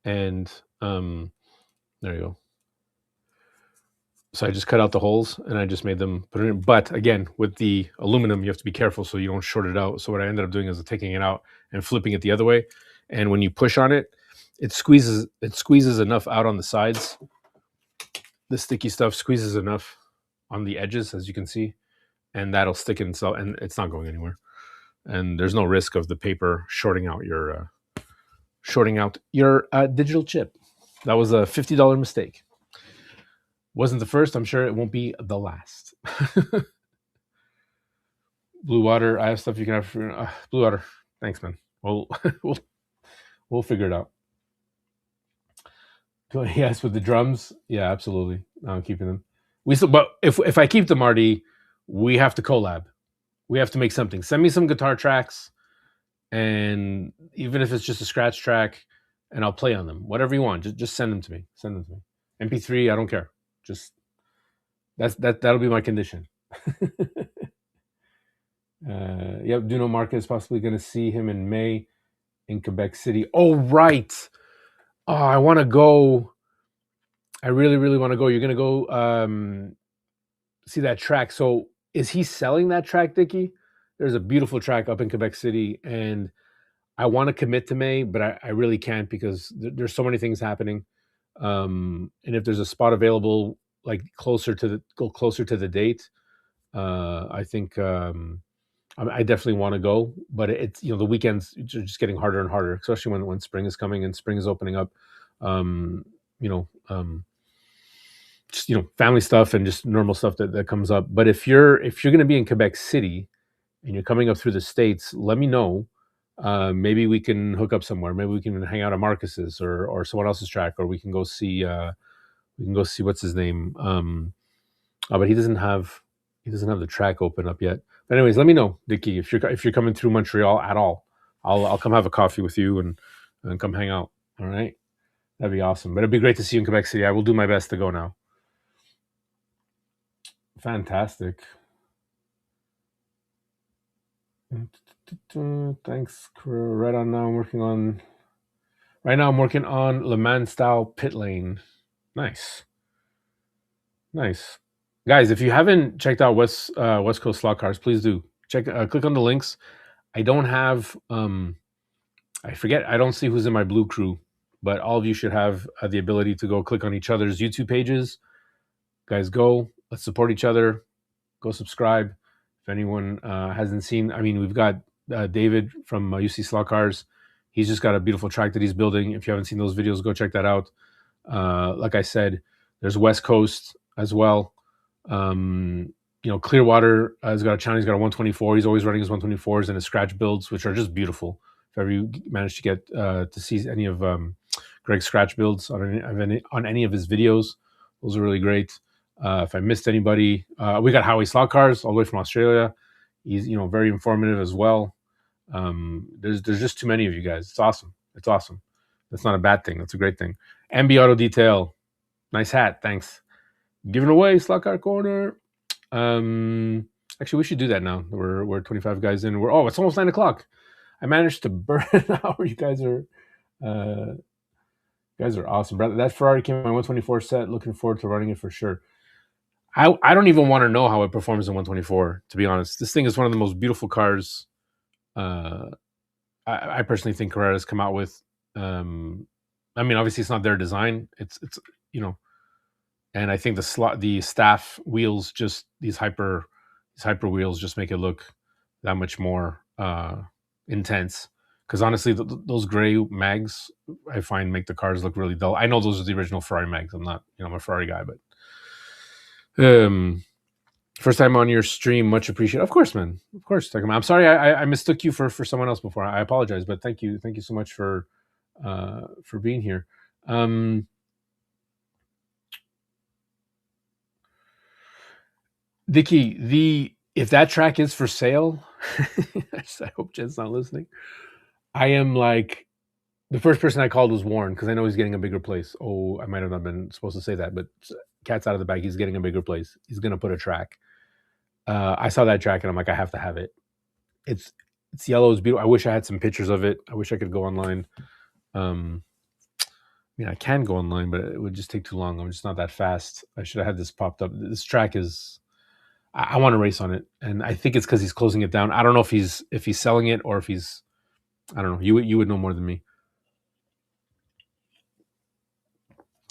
and there you go. So I just cut out the holes and I just made them put it in. But again, with the aluminum, you have to be careful so you don't short it out. So what I ended up doing is taking it out and flipping it the other way. And when you push on it, it squeezes enough out on the sides. The sticky stuff squeezes enough on the edges, as you can see, and that'll stick in itself, and it's not going anywhere. And there's no risk of the paper shorting out your digital chip. That was a $50 mistake. Wasn't the first. I'm sure it won't be the last. Blue Water. I have stuff you can have for Blue Water. Thanks, man. We'll figure it out. Yes, with the drums. Yeah, absolutely. I'm keeping them. But if I keep them, Marty, we have to collab. We have to make something. Send me some guitar tracks, and even if it's just a scratch track, and I'll play on them. Whatever you want, just send them to me. Send them to me. MP3, I don't care. Just that'll be my condition. Yep, Duno Marquez possibly going to see him in May in Quebec City. Oh, right. Oh, I want to go. I really, really want to go. You're going to go see that track. So is he selling that track, Dickie? There's a beautiful track up in Quebec City, and I want to commit to May, but I really can't because there's so many things happening. And if there's a spot available, like closer to the date, I think I definitely want to go. But it's the weekends are just getting harder and harder, especially when spring is coming and spring is opening up. Just family stuff and just normal stuff that comes up. But if you're going to be in Quebec City and you're coming up through the States, let me know. Maybe we can hook up somewhere. Maybe we can hang out at Marcus's or someone else's track, or we can go see what's his name. But he doesn't have the track open up yet. But anyways, let me know, Dickie, if you're coming through Montreal at all. I'll come have a coffee with you and come hang out. All right, that'd be awesome. But it'd be great to see you in Quebec City. I will do my best to go now. Fantastic. Thanks. Right now I'm working on Le Mans style pit lane. Nice. Guys, if you haven't checked out West Coast Slot Cars, please do. Click on the links. I don't have I forget, I don't see who's in my blue crew, but all of you should have the ability to go click on each other's YouTube pages. Guys, let's support each other. Go subscribe. If anyone hasn't seen, we've got David from UC Slot Cars. He's just got a beautiful track that he's building. If you haven't seen those videos, go check that out. Like I said, there's West Coast as well. Clearwater has got a channel. He's got a 124. He's always running his 124s and his scratch builds, which are just beautiful. If ever you manage to get to see any of Greg's scratch builds on any of his videos, those are really great. If I missed anybody, we got Howie Slot Cars all the way from Australia. He's very informative as well. There's just too many of you guys. It's awesome. That's not a bad thing. That's a great thing. MB Auto Detail, nice hat. Thanks. Giving away Slot Car Corner. Actually, we should do that now. We're 25 guys in. It's almost 9 o'clock. I managed to burn an hour. You guys are awesome, brother. That Ferrari came in my 124 set. Looking forward to running it for sure. I don't even want to know how it performs in 124, to be honest. This thing is one of the most beautiful cars I personally think Carrera's come out with. Obviously it's not their design. It's and I think the staff wheels, just these hyper wheels, just make it look that much more intense. Because honestly, those gray mags I find make the cars look really dull. I know those are the original Ferrari mags. I'm not, I'm a Ferrari guy, but first time on your stream, much appreciated. Of course, man. Of course. I'm sorry I mistook you for someone else before. I apologize, but thank you so much for being here. Dicky, if that track is for sale, I hope Jen's not listening. I am like, the first person I called was Warren, because I know he's getting a bigger place. Oh, I might have not been supposed to say that, but cat's out of the bag. He's getting a bigger place. He's going to put a track. I saw that track and I'm like, I have to have it. It's yellow. It's beautiful. I wish I had some pictures of it. I wish I could go online. I mean, I can go online, but it would just take too long. I'm just not that fast. I should have had this popped up. This track is, I want to race on it, and I think it's because he's closing it down. I don't know if he's selling it or if he's, I don't know. You would know more than me.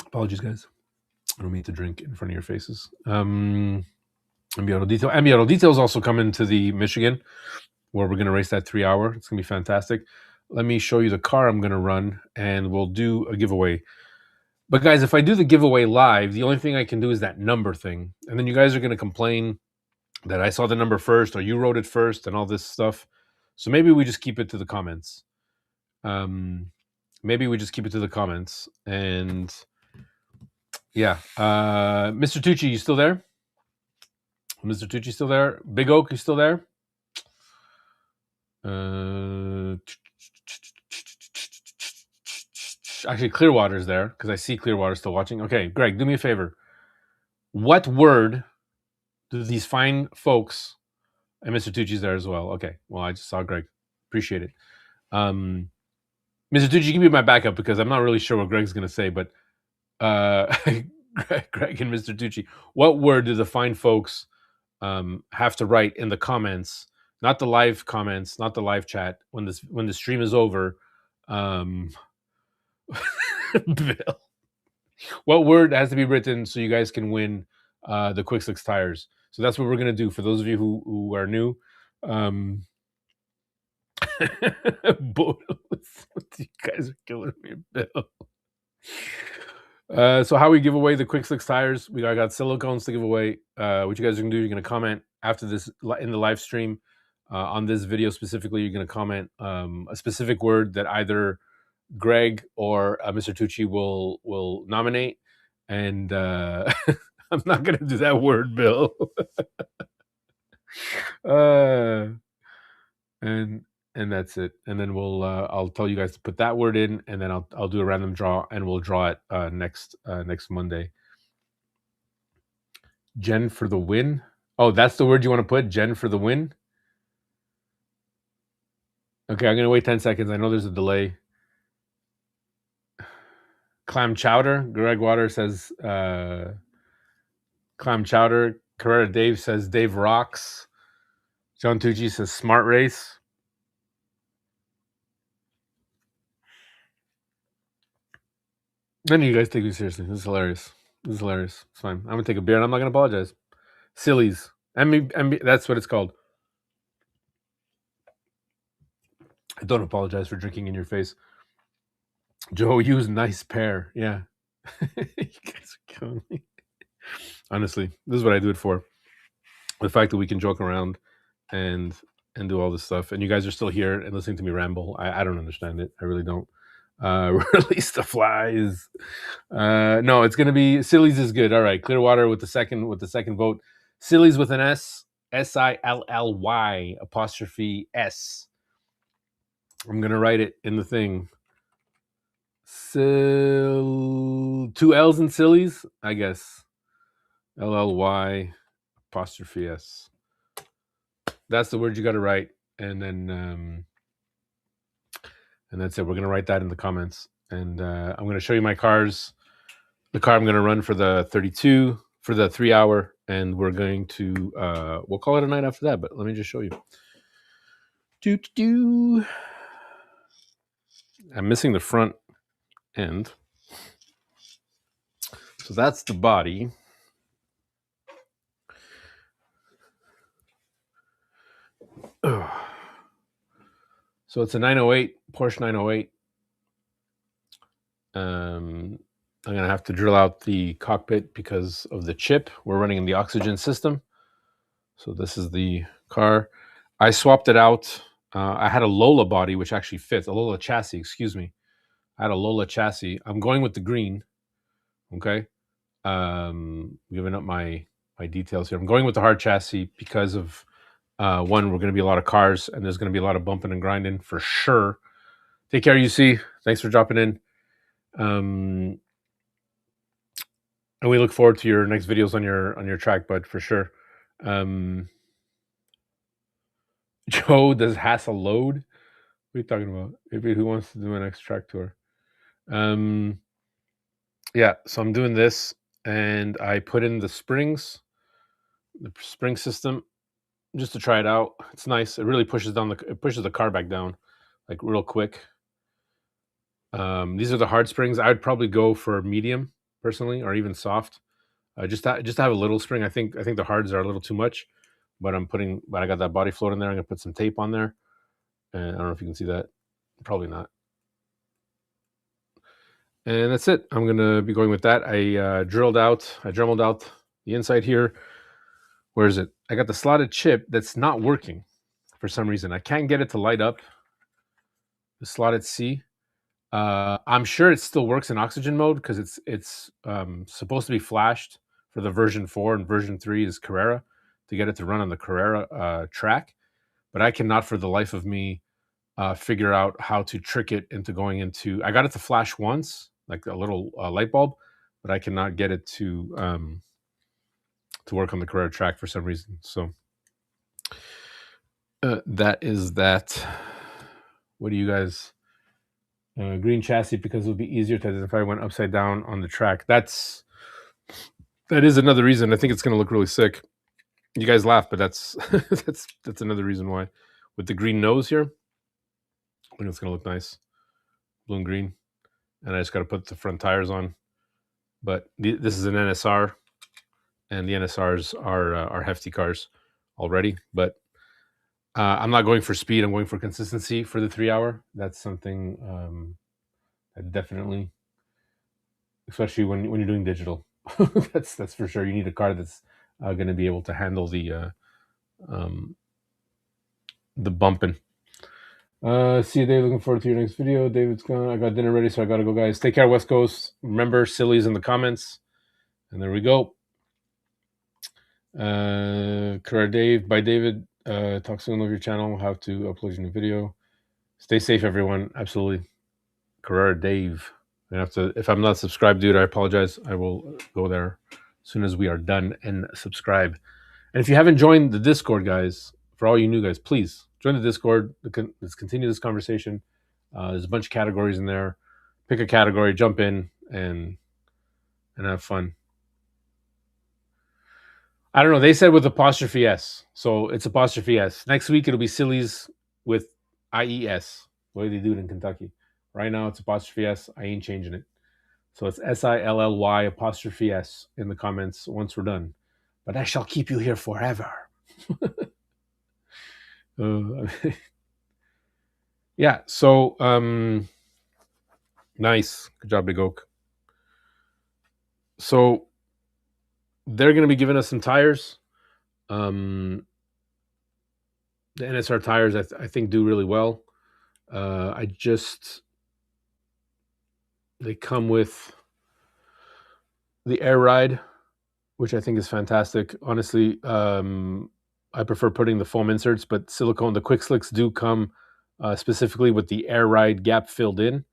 Apologies, guys. I don't mean to drink in front of your faces. Enviado Detail is also coming to the Michigan, where we're going to race that 3 hour. It's going to be fantastic. Let me show you the car I'm going to run, and we'll do a giveaway. But guys, if I do the giveaway live, the only thing I can do is that number thing. And then you guys are going to complain that I saw the number first or you wrote it first and all this stuff. So maybe we just keep it to the comments. Maybe we just keep it to the comments. And yeah, Mr. Tucci, you still there? Mr. Tucci still there? Big Oak, you still there? Actually, Clearwater's there because I see Clearwater still watching. Okay, Greg, do me a favor. What word do these fine folks, and Mr. Tucci's there as well. Okay, well, I just saw Greg. Appreciate it. Mr. Tucci, you can be my backup because I'm not really sure what Greg's going to say, but Greg and Mr. Tucci, what word do the fine folks have to write in the comments? Not the live comments, not the live chat. When the stream is over, Bill, what word has to be written so you guys can win the Quick Slicks tires? So that's what we're gonna do for those of you who are new. You guys are killing me, Bill. So how we give away the Quick Slicks tires? I got silicones to give away. What you guys are gonna do? You're gonna comment after this in the live stream on this video specifically. You're gonna comment a specific word that either Greg or Mr. Tucci will nominate, and I'm not gonna do that word, Bill. And that's it. And then I'll tell you guys to put that word in, and then I'll do a random draw, and we'll draw it next Monday. Jen for the win. Oh, that's the word you want to put, Jen for the win. Okay, I'm gonna wait 10 seconds. I know there's a delay. Clam chowder. Greg Water says clam chowder. Carrera Dave says Dave rocks. John Tucci says smart race. None of you guys take me seriously. This is hilarious. It's fine. I'm gonna take a beer and I'm not gonna apologize. Sillies. That's what it's called. I don't apologize for drinking in your face. Joe, use nice pair. Yeah. You guys are killing me. Honestly, this is what I do it for. The fact that we can joke around and do all this stuff, and you guys are still here and listening to me ramble. I don't understand it. I really don't. Release the flies. No, it's gonna be Sillies is good. All right, Clearwater with the second vote. Sillies with an S, SILLY apostrophe S. I'm gonna write it in the thing. Two L's in Sillies, I guess. LLY apostrophe S. That's the word you got to write, and then that's it. We're gonna write that in the comments, and I'm gonna show you my cars. The car I'm gonna run for the 32 for the 3 hour, and we're going to we'll call it a night after that. But let me just show you. I'm missing the front end. So that's the body. So it's a 908, Porsche 908. I'm going to have to drill out the cockpit because of the chip. We're running in the oxygen system. So this is the car. I swapped it out. I had a Lola body, which actually fits. A Lola chassis, excuse me. I had a Lola chassis. I'm going with the green. Okay. Giving up my details here. I'm going with the hard chassis because of one, we're going to be a lot of cars and there's going to be a lot of bumping and grinding for sure. Take care, UC. Thanks for dropping in. And we look forward to your next videos on your track, bud, for sure. Joe, does Hass a load? What are you talking about? Maybe who wants to do my next track tour? Yeah, so I'm doing this and I put in the springs, the spring system, just to try it out. It's nice. It really pushes the car back down, like real quick. These are the hard springs. I would probably go for medium personally, or even soft. Just to have a little spring. I think the hards are a little too much, but I got that body float in there. I'm gonna put some tape on there, and I don't know if you can see that. Probably not. And that's it. I'm gonna be going with that. I dremelled out the inside here. Where is it? I got the slotted chip that's not working for some reason. I can't get it to light up. The slotted C. I'm sure it still works in oxygen mode because it's supposed to be flashed for the version 4, and version 3 is Carrera to get it to run on the Carrera track. But I cannot for the life of me figure out how to trick it into going into. I got it to flash once, like a little light bulb, but I cannot get it to work on the Carrera track for some reason. So that is that. What do you guys? Green chassis because it would be easier to identify when upside down on the track. That is another reason. I think it's going to look really sick. You guys laugh, but that's that's another reason why. With the green nose here, I think it's going to look nice, blue and green. And I just got to put the front tires on. But this is an NSR, and the NSRs are hefty cars already. But I'm not going for speed. I'm going for consistency for the 3 hour. That's something that definitely, especially when you're doing digital, that's for sure. You need a car that's going to be able to handle the bumping. See you, Dave. Looking forward to your next video. David's gone. I got dinner ready, so I gotta go, guys. Take care, West Coast. Remember, sillies in the comments. And there we go. Carrera Dave by David. Talk soon. Love your channel. How to upload your new video. Stay safe, everyone. Absolutely. Carrera Dave. I have to. If I'm not subscribed, dude, I apologize. I will go there as soon as we are done and subscribe. And if you haven't joined the Discord, guys, for all you new guys, please join the Discord. Let's continue this conversation. There's a bunch of categories in there. Pick a category, jump in, and have fun. I don't know. They said with apostrophe S, so it's apostrophe S. Next week it'll be sillies with IES. The way they do it in Kentucky. Right now it's apostrophe S. I ain't changing it. So it's SILLY apostrophe S in the comments once we're done. But I shall keep you here forever. Yeah, so nice. Good job, Big Oak. So they're going to be giving us some tires. The NSR tires, I think, do really well. They come with the Air Ride, which I think is fantastic. Honestly, I prefer putting the foam inserts, but silicone, the quick slicks do come specifically with the Air Ride gap filled in,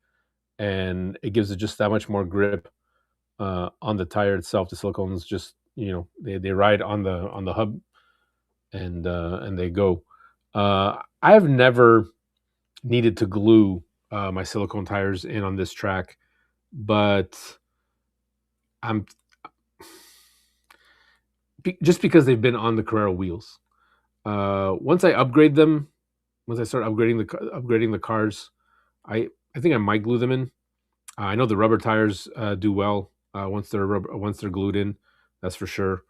and it gives it just that much more grip on the tire itself. The silicones just, they ride on the hub, and they go. I have never needed to glue my silicone tires in on this track, but just because they've been on the Carrera wheels. Once I start upgrading the cars, I think I might glue them in. I know the rubber tires do well once they're glued in. That's for sure.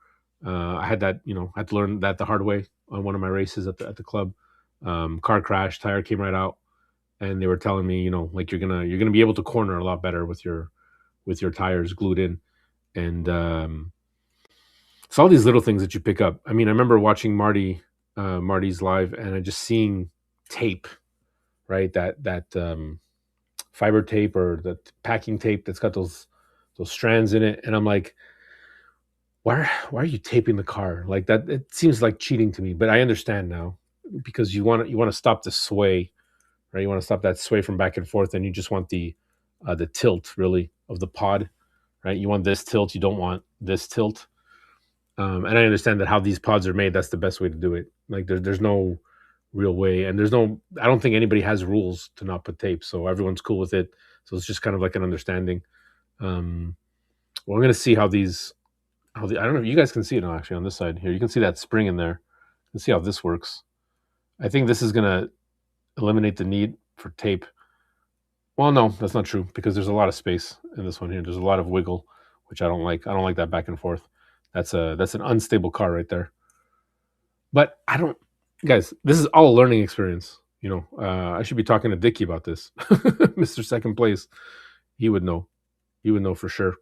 I had that, I had to learn that the hard way on one of my races at the club. Car crash, tire came right out, and they were telling me, like you're gonna be able to corner a lot better with your tires glued in, and it's all these little things that you pick up. I mean, I remember watching Marty's live, and I just seeing tape, right? That fiber tape or the packing tape that's got those strands in it, and I'm like, why are you taping the car like that? It seems like cheating to me, but I understand now because you want to stop the sway, right? You want to stop that sway from back and forth, and you just want the tilt really of the pod, right? You want this tilt, you don't want this tilt. And I understand that how these pods are made, that's the best way to do it. Like there's no real way, and I don't think anybody has rules to not put tape, so everyone's cool with it. So it's just kind of like an understanding. We're gonna see I don't know if you guys can see it now, actually on this side here. You can see that spring in there. You can see how this works. I think this is gonna eliminate the need for tape. Well, no, that's not true because there's a lot of space in this one here. There's a lot of wiggle, which I don't like. I don't like that back and forth. That's an unstable car right there. But I don't, guys. This is all a learning experience. I should be talking to Dickie about this, Mister Second Place. He would know. He would know for sure.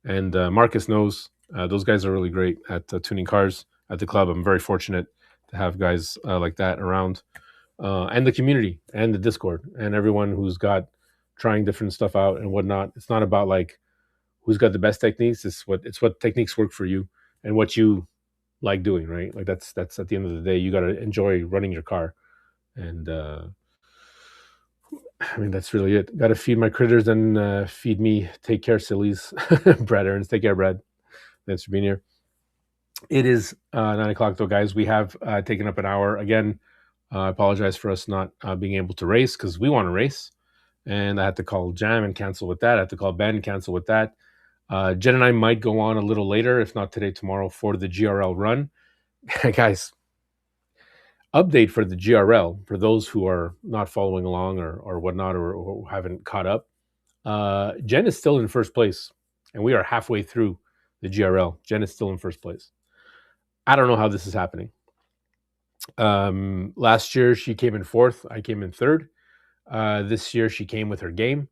And Marcus knows. Those guys are really great at tuning cars at the club. I'm very fortunate to have guys like that around, and the community and the Discord and everyone who's got trying different stuff out and whatnot. It's not about like who's got the best techniques. It's what techniques work for you and what you like doing, right? Like that's at the end of the day, you got to enjoy running your car, and I mean that's really it. Got to feed my critters and feed me. Take care, sillies. Brad Aaron's, take care, Brad. Thanks for being here. It is 9 o'clock though, guys. We have taken up an hour again. I apologize for us not being able to race because we want to race, and I had to call Jam and cancel with that. I had to call Ben and cancel with that. Jen and I might go on a little later, if not today, tomorrow, for the GRL run. Guys, update for the GRL for those who are not following along or whatnot or haven't caught up. Jen is still in first place, and we are halfway through the GRL. Jen is still in first place. I don't know how this is happening. Last year she came in fourth. I came in third. This year she came with her game,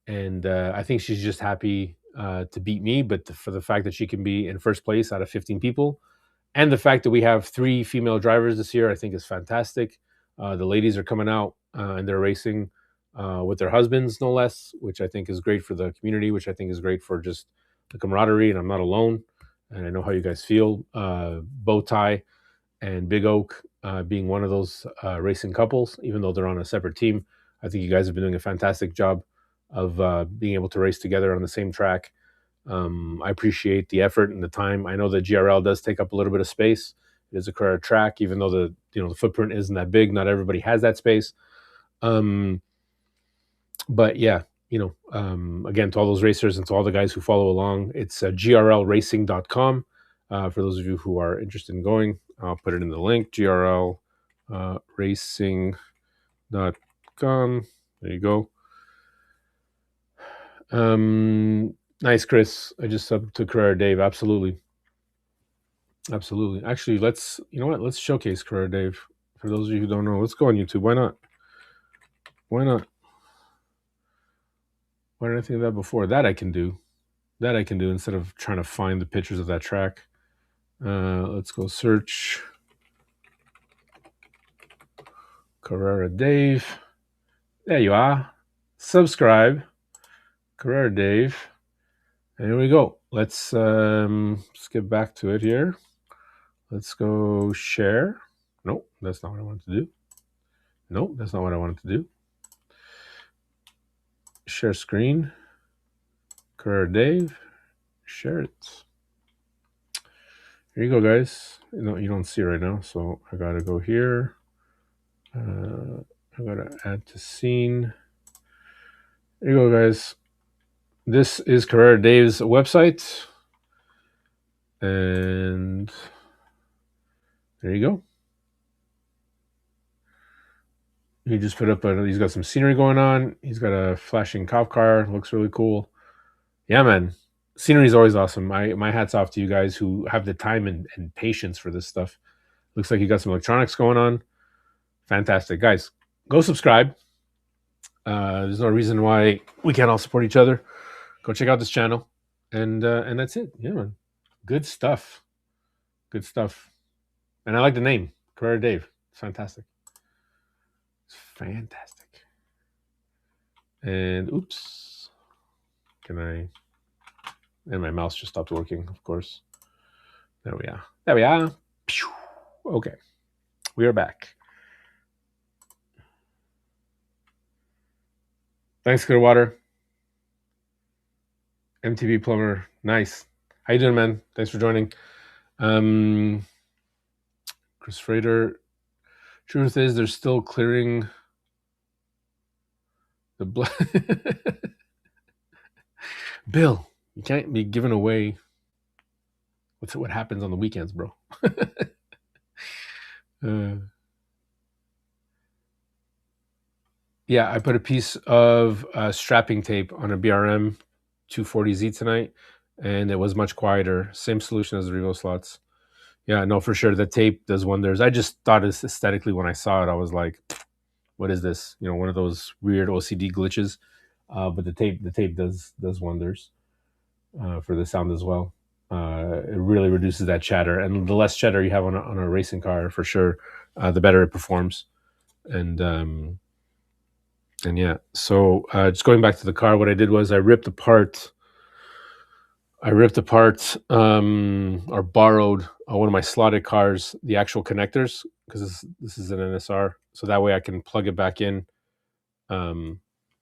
and I think she's just happy to beat me. But for the fact that she can be in first place out of 15 people, and the fact that we have 3 female drivers this year, I think is fantastic. The ladies are coming out and they're racing with their husbands, no less, which I think is great for the community, which I think is great for just the camaraderie. And I'm not alone, and I know how you guys feel. Bowtie and Big Oak being one of those racing couples, even though they're on a separate team. I think you guys have been doing a fantastic job of being able to race together on the same track. I appreciate the effort and the time. I know that GRL does take up a little bit of space. It is a Carrera track, even though the footprint isn't that big. Not everybody has that space. But yeah, again, to all those racers and to all the guys who follow along, it's grlracing.com. For those of you who are interested in going, I'll put it in the link, grlracing.com. There you go. Nice, Chris. I just subbed to Carrera Dave. Absolutely. Actually, let's showcase Carrera Dave. For those of you who don't know, let's go on YouTube. Why not? Why didn't I think of that before? That I can do instead of trying to find the pictures of that track. Let's go search Carrera Dave. There you are. Subscribe, Carrera Dave. And here we go. Let's get back to it here. Let's go share. Nope, that's not what I wanted to do. Nope, that's not what I wanted to do. Share screen. Carrera Dave. Share it. Here you go, guys. You don't see it right now, so I gotta go here. I gotta add to scene. Here you go, guys. This is Carrera Dave's website, and there you go. He just put up he's got some scenery going on. He's got a flashing cop car. Looks really cool. Yeah, man. scenery is always awesome. My hat's off to you guys who have the time and patience for this stuff. Looks like you got some electronics going on. Fantastic, guys. Go subscribe. There's no reason why we can't all support each other. Go check out this channel, and that's it. Yeah, man. Good stuff. Good stuff. And I like the name, Carrera Dave. It's fantastic. It's fantastic. And oops, can I? And my mouse just stopped working. Of course. There we are. There we are. Okay, we are back. Thanks, Clearwater. MTV Plumber, nice. How you doing, man? Thanks for joining. Chris Frater. Truth is, they're still clearing the blood. Bill, you can't be giving away what happens on the weekends, bro. Yeah, I put a piece of strapping tape on a BRM 240Z tonight, and it was much quieter. Same solution as the Revo slots. Yeah, no, for sure. The tape does wonders. I just thought aesthetically when I saw it, I was like, what is this? You know, one of those weird OCD glitches. But the tape does wonders for the sound as well. It really reduces that chatter, and the less chatter you have on a racing car, for sure, the better it performs. And yeah, so just going back to the car, what I did was I ripped apart or borrowed one of my slotted cars, the actual connectors, because this is an NSR, so that way I can plug it back in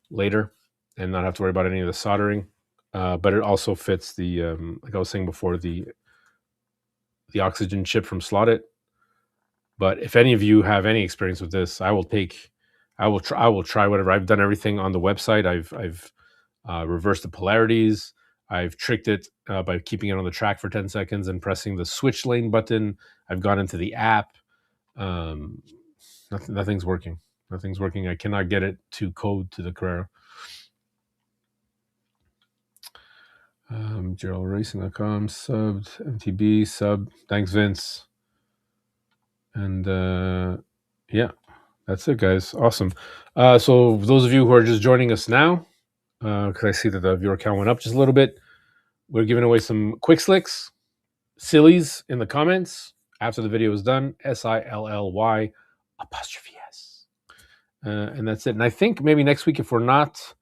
later and not have to worry about any of the soldering. But it also fits the like I was saying before, the oxygen chip from Slotted. But if any of you have any experience with this, I will try whatever. I've done everything on the website. I've reversed the polarities. I've tricked it by keeping it on the track for 10 seconds and pressing the switch lane button. I've gone into the app. Nothing's working. Nothing's working. I cannot get it to code to the Carrera. GeraldRacing.com subbed. MTB sub. Thanks, Vince. And yeah, that's it, guys. Awesome. So those of you who are just joining us now, because I see that the viewer count went up just a little bit, we're giving away some quick slicks, sillies in the comments after the video is done. SILLY apostrophe S. And that's it. And I think maybe next week, if we're not,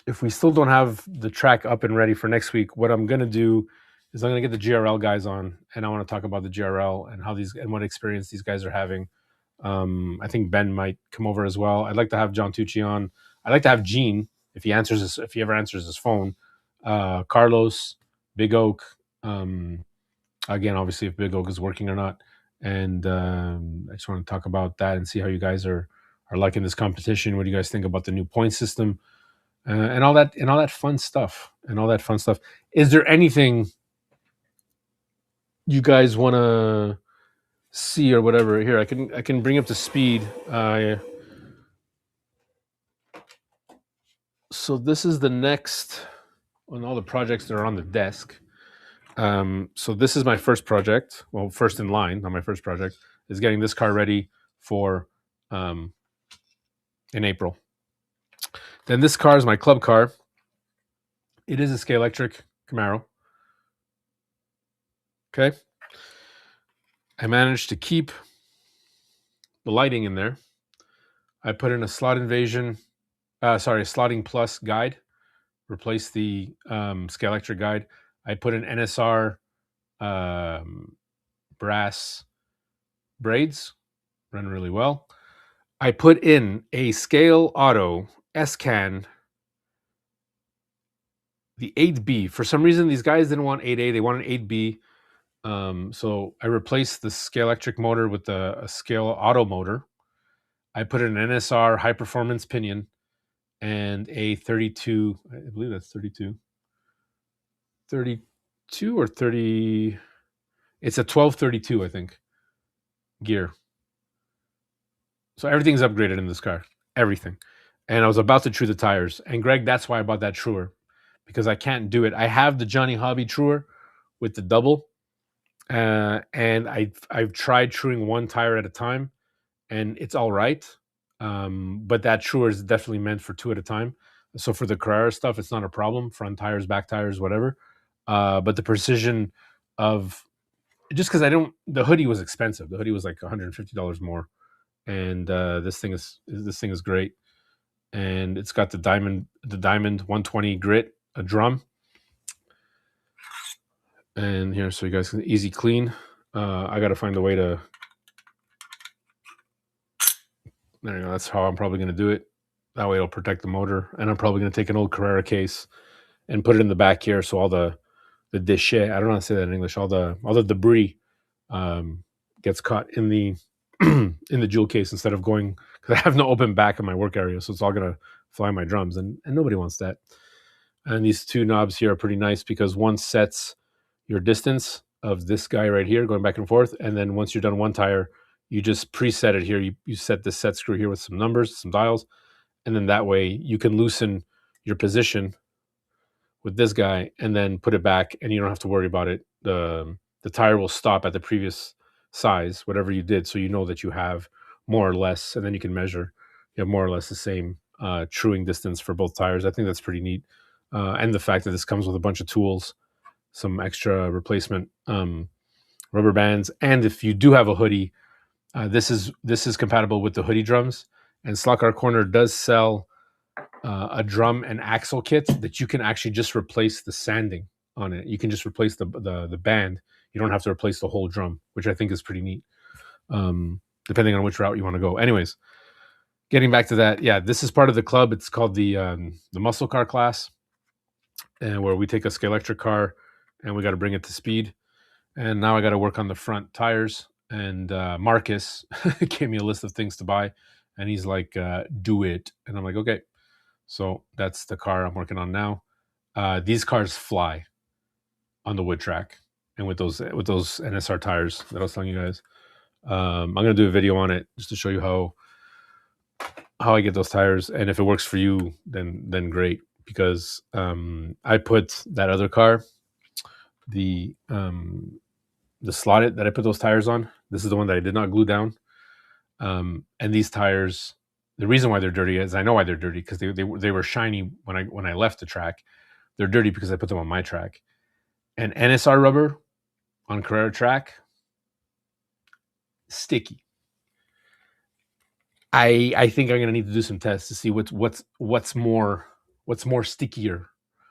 if we still don't have the track up and ready for next week, what I'm going to do is I'm going to get the GRL guys on, and I want to talk about the GRL and how what experience these guys are having. I think Ben might come over as well. I'd like to have John Tucci on. I'd like to have Gene if he ever answers his phone. Carlos, Big Oak. Again, obviously, if Big Oak is working or not. And I just want to talk about that and see how you guys are liking this competition. What do you guys think about the new point system? And all that fun stuff. Is there anything you guys want to see or whatever? Here, I can bring up to speed. So this is the next on all the projects that are on the desk. So this is my first project. Well, first in line, not my first project, is getting this car ready for in April. Then this car is my club car. It is a Scalextric Camaro. Okay. I managed to keep the lighting in there. I put in a slot invasion, a slotting plus guide, replace the Scalextric guide. I put an NSR brass braids, run really well. I put in a Scale Auto S-Can, the 8B. For some reason, these guys didn't want 8A, they wanted 8B. So I replaced the Scalextric motor with a Scale Auto motor. I put in an NSR high performance pinion and a 32, I believe that's 32 or 30. It's a 1232, I think, gear. So everything's upgraded in this car, everything. And I was about to true the tires. And Greg, that's why I bought that truer, because I can't do it. I have the Johnny Hobby Truer with the double, and I've tried truing one tire at a time, and it's all right. But that truer is definitely meant for two at a time. So for the Carrera stuff, it's not a problem. Front tires, back tires, whatever. But the precision of, just because the hoodie was expensive. The hoodie was like $150 more, and this thing is great. And it's got the diamond 120 grit, a drum, and here, so you guys can easy clean. I got to find a way to. There you go. That's how I'm probably going to do it. That way it'll protect the motor. And I'm probably going to take an old Carrera case and put it in the back here, so all the déchets, I don't know how to say that in English, all the debris gets caught in the in the jewel case instead of going, because I have no open back in my work area, so it's all going to fly my drums, and nobody wants that. And these two knobs here are pretty nice because one sets your distance of this guy right here going back and forth, and then once you're done one tire, you just preset it here. You set this set screw here with some numbers, some dials, and then that way you can loosen your position with this guy and then put it back, and you don't have to worry about it. The tire will stop at the previous size, whatever you did, so you know that you have more or less, and then you can measure. You have more or less the same truing distance for both tires. I think that's pretty neat. And the fact that this comes with a bunch of tools, some extra replacement rubber bands, and if you do have a hoodie, this is compatible with the hoodie drums. And Slot Car Corner does sell a drum and axle kit that you can actually just replace the sanding on it. You can just replace the band. You don't have to replace the whole drum, which I think is pretty neat, depending on which route you want to go. Anyways, getting back to that, yeah, this is part of the club. It's called the muscle car class, and where we take a Scalextric car and we got to bring it to speed. And now I got to work on the front tires. And Marcus gave me a list of things to buy, and he's like, "Do it." And I'm like, "Okay." So that's the car I'm working on now. These cars fly on the wood track, and with those NSR tires that I was telling you guys. I'm gonna do a video on it just to show you how I get those tires, and if it works for you, then great. Because I put that other car, the slotted that I put those tires on. This is the one that I did not glue down. And these tires, the reason why they're dirty is I know why they're dirty, because they were shiny when I left the track. They're dirty because I put them on my track. And NSR rubber on Carrera track, sticky. I think I'm gonna need to do some tests to see what's more stickier.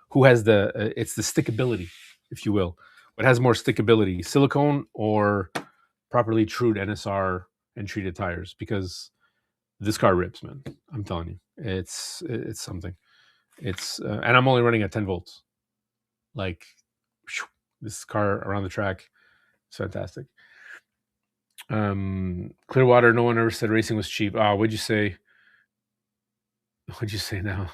Who has it's the stickability, if you will. What has more stickability, silicone or properly trued NSR and treated tires? Because this car rips, man. I'm telling you, it's something. It's and I'm only running at 10 volts. Like, this car around the track, it's fantastic. Clearwater, no one ever said racing was cheap. What'd you say? What'd you say now?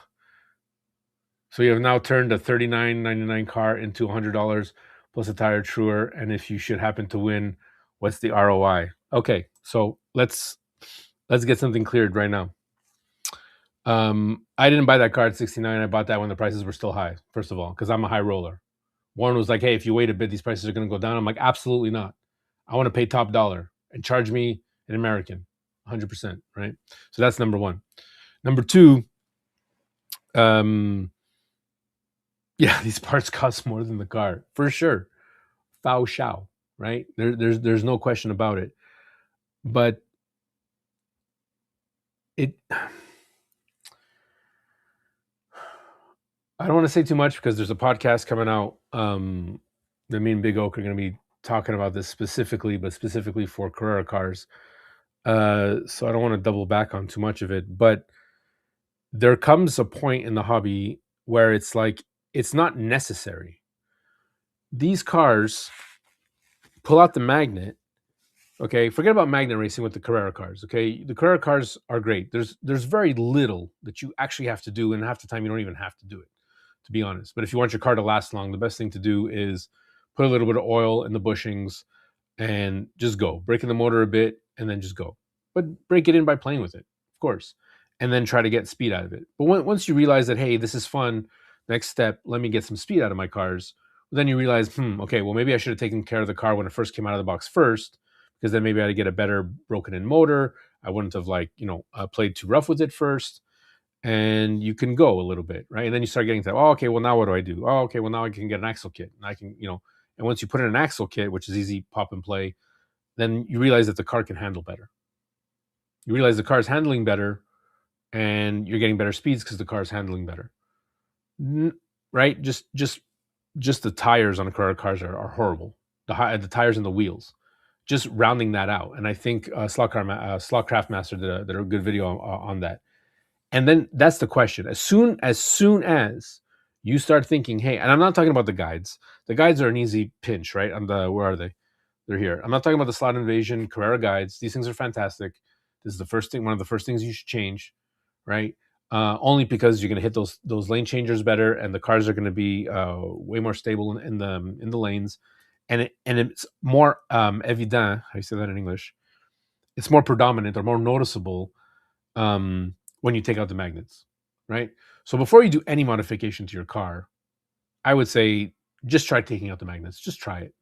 So you have now turned a $39.99 car into $100 plus a tire truer, and if you should happen to win, what's the ROI? Okay, so let's get something cleared right now. I didn't buy that car at 69. I bought that when the prices were still high, first of all, because I'm a high roller. Warren was like, "Hey, if you wait a bit, these prices are going to go down." I'm like, absolutely not. I want to pay top dollar and charge me an American, 100%, right? So that's number one. Number two, yeah, these parts cost more than the car, for sure. Foul shao, right? There's no question about it. But I don't want to say too much because there's a podcast coming out that me and Big Oak are going to be talking about this specifically, but specifically for Carrera cars. So I don't want to double back on too much of it, but there comes a point in the hobby where it's like, it's not necessary. These cars pull out the magnet. Okay, forget about magnet racing with the Carrera cars. Okay, the Carrera cars are great. There's very little that you actually have to do, and half the time you don't even have to do it, to be honest. But if you want your car to last long, the best thing to do is put a little bit of oil in the bushings and just go. Break in the motor a bit and then just go. But break it in by playing with it, of course, and then try to get speed out of it. But once you realize that, hey, this is fun, Next step, let me get some speed out of my cars. But then you realize, okay, well, maybe I should have taken care of the car when it first came out of the box first, because then maybe I'd get a better broken in motor. I wouldn't have played too rough with it first. And you can go a little bit, right? And then you start getting to, oh, okay, well, now what do I do? Oh, okay, well, now I can get an axle kit. And I can, and once you put in an axle kit, which is easy pop and play, then you realize that the car can handle better. You realize the car is handling better, and you're getting better speeds because the car is handling better, right? Just the tires on cars are horrible. The tires and the wheels. Just rounding that out, and I think Slot Master did a good video on that. And then that's the question. As soon as you start thinking, hey, and I'm not talking about the guides. The guides are an easy pinch, right? Where are they? They're here. I'm not talking about the Slot Invasion Carrera guides. These things are fantastic. This is the first thing, one of the first things you should change, right? Only because you're going to hit those lane changers better, and the cars are going to be way more stable in the lanes, and it's more evident. How do you say that in English? It's more predominant or more noticeable when you take out the magnets, right? So before you do any modification to your car, I would say just try taking out the magnets. Just try it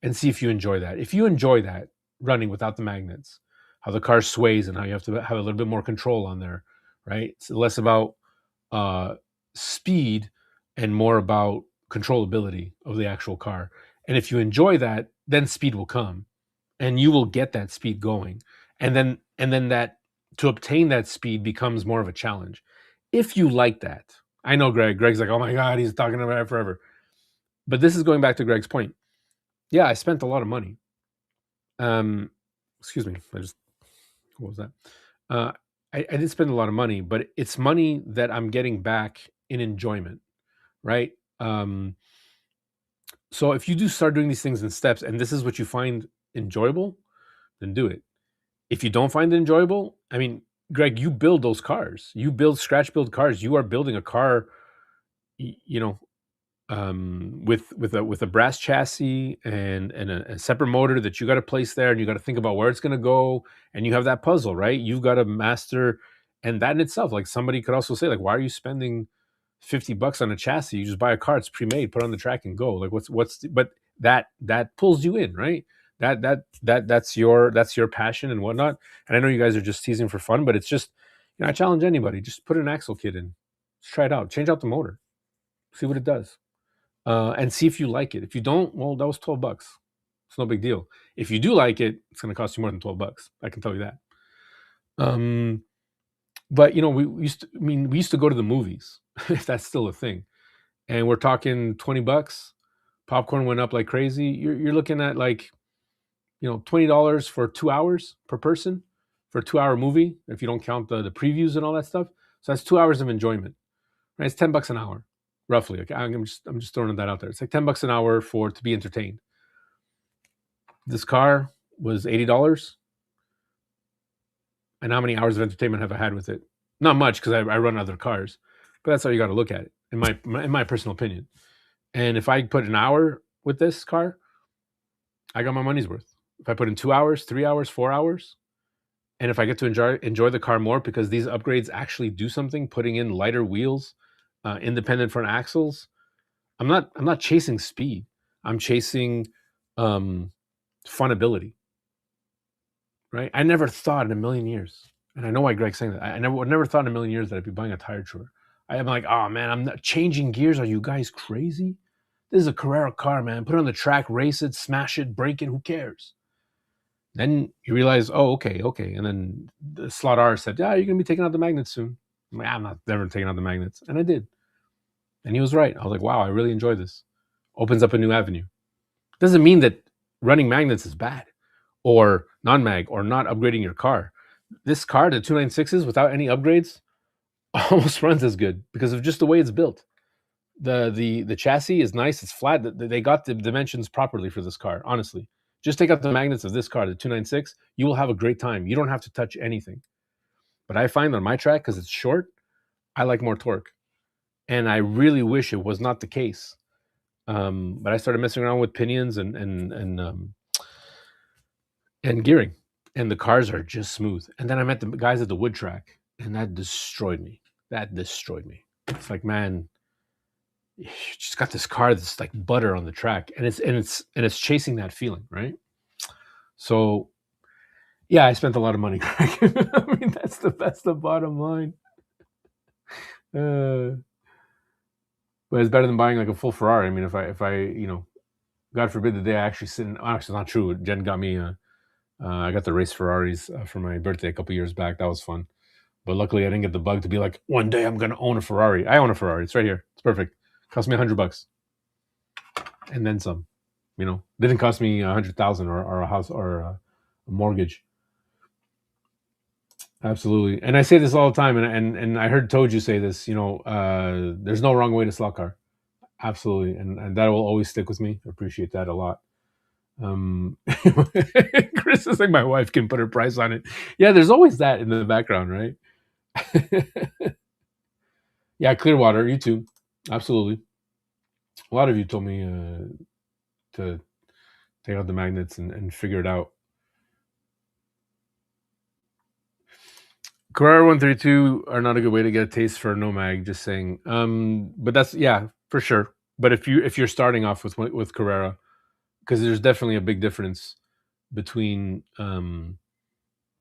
and see if you enjoy that. If you enjoy that running without the magnets, how the car sways and how you have to have a little bit more control on there, right? It's less about speed and more about controllability of the actual car. And if you enjoy that, then speed will come and you will get that speed going. And then that to obtain that speed becomes more of a challenge. If you like that, I know Greg's like, oh my God, he's talking about it forever. But this is going back to Greg's point. Yeah, I spent a lot of money. Excuse me. What was that? I did spend a lot of money, but it's money that I'm getting back in enjoyment, right? So if you do start doing these things in steps and this is what you find enjoyable, then do it. If you don't find it enjoyable, I mean, Greg, you build those cars. You build scratch build cars. You are building a car, with a brass chassis and a separate motor that you got to place there, and you got to think about where it's going to go, and you have that puzzle, right? You've got to master, and that in itself, like somebody could also say, like, why are you spending $50 on a chassis? You just buy a car, it's pre-made, put on the track and go. Like, but that pulls you in, right? That's your passion and whatnot. And I know you guys are just teasing for fun, but it's just, I challenge anybody, just put an axle kit in, just try it out, change out the motor, see what it does, and see if you like it. If you don't, well, that was $12. It's no big deal. If you do like it, it's going to cost you more than $12. I can tell you that. But we used to go to the movies, if that's still a thing, and we're talking $20. Popcorn went up like crazy. You're looking at like, $20 for 2 hours per person for a 2-hour movie, if you don't count the previews and all that stuff. So that's 2 hours of enjoyment, right? It's $10 an hour, roughly. Okay, I'm just throwing that out there. It's like $10 an hour to be entertained. This car was $80. And how many hours of entertainment have I had with it? Not much, because I run other cars, but that's how you got to look at it, in my personal opinion. And if I put an hour with this car, I got my money's worth. If I put in 2 hours, 3 hours, 4 hours, and if I get to enjoy the car more because these upgrades actually do something, putting in lighter wheels, independent front axles, I'm not chasing speed. I'm chasing funability. Right? I never thought in a million years, and I know why Greg's saying that. I never thought in a million years that I'd be buying a tire chewer. I'm like, oh man, I'm not changing gears. Are you guys crazy? This is a Carrera car, man. Put it on the track, race it, smash it, break it. Who cares? Then you realize, oh, okay. And then the Slot R said, yeah, you're gonna be taking out the magnets soon. I'm like, I'm not never taking out the magnets, and I did. And he was right. I was like, wow, I really enjoy this. Opens up a new avenue. Doesn't mean that running magnets is bad, or non-mag, or not upgrading your car. This car, the 296s, without any upgrades, almost runs as good because of just the way it's built. The chassis is nice. It's flat. They got the dimensions properly for this car. Honestly, just take out the magnets of this car, the 296. You will have a great time. You don't have to touch anything. But I find on my track, because it's short, I like more torque, and I really wish it was not the case. But I started messing around with pinions and gearing, and the cars are just smooth. And then I met the guys at the wood track, and that destroyed me. It's like, man, you just got this car that's like butter on the track, and it's chasing that feeling, right? So yeah, I spent a lot of money, Greg. I mean, that's the bottom line. Uh, but it's better than buying like a full Ferrari. I mean, if I God forbid the day I actually sit in, actually, it's not true. Jen got me I got the race Ferraris for my birthday a couple years back. That was fun. But luckily, I didn't get the bug to be like, one day I'm gonna own a Ferrari. I own a Ferrari. It's right here. It's perfect. Cost me $100 and then some. Didn't cost me 100,000 or a house or a mortgage. Absolutely. And I say this all the time, and I heard Toju say this. There's no wrong way to slot car. Absolutely, and that will always stick with me. I appreciate that a lot. Chris is like, my wife can put her price on it. Yeah, there's always that in the background, right? Yeah, Clearwater, you too. Absolutely. A lot of you told me to take out the magnets and figure it out. Carrera 132 are not a good way to get a taste for no mag. Just saying. But that's, yeah, for sure. But if you're starting off with Carrera, because there's definitely a big difference between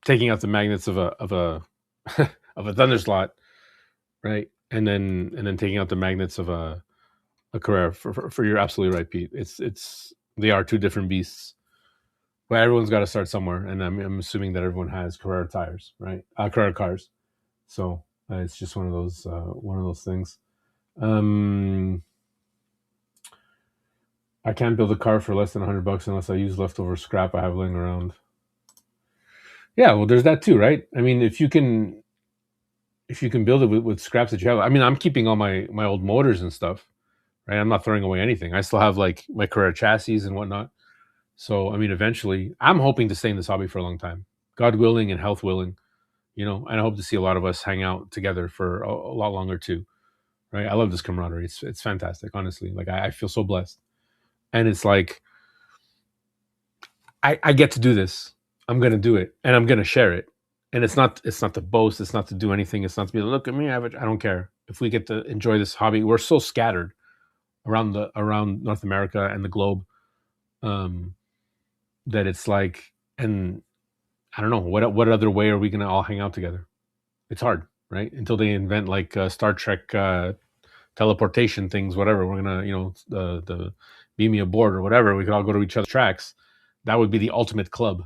taking out the magnets of a of a thunder slot, right, and then taking out the magnets of a Carrera. For you're absolutely right, Pete. It's they are two different beasts. But everyone's got to start somewhere, and I'm assuming that everyone has Carrera tires, right? Carrera cars. So it's just one of those things. I can't build a car for less than $100 unless I use leftover scrap I have laying around. Yeah, well, there's that too, right? I mean, if you can build it with scraps that you have. I mean, I'm keeping all my old motors and stuff, right? I'm not throwing away anything. I still have like my Carrera chassis and whatnot. So I mean, eventually, I'm hoping to stay in this hobby for a long time, God willing and health willing. And I hope to see a lot of us hang out together for a lot longer too, right? I love this camaraderie. It's fantastic, honestly. Like I feel so blessed, and it's like I get to do this. I'm gonna do it, and I'm gonna share it. And it's not to boast. It's not to do anything. It's not to be like, look at me. I don't care if we get to enjoy this hobby. We're so scattered around North America and the globe, that it's like, and I don't know what other way are we gonna all hang out together? It's hard, right? Until they invent like Star Trek teleportation things, whatever. We're gonna, the beam me aboard or whatever. We could all go to each other's tracks. That would be the ultimate club.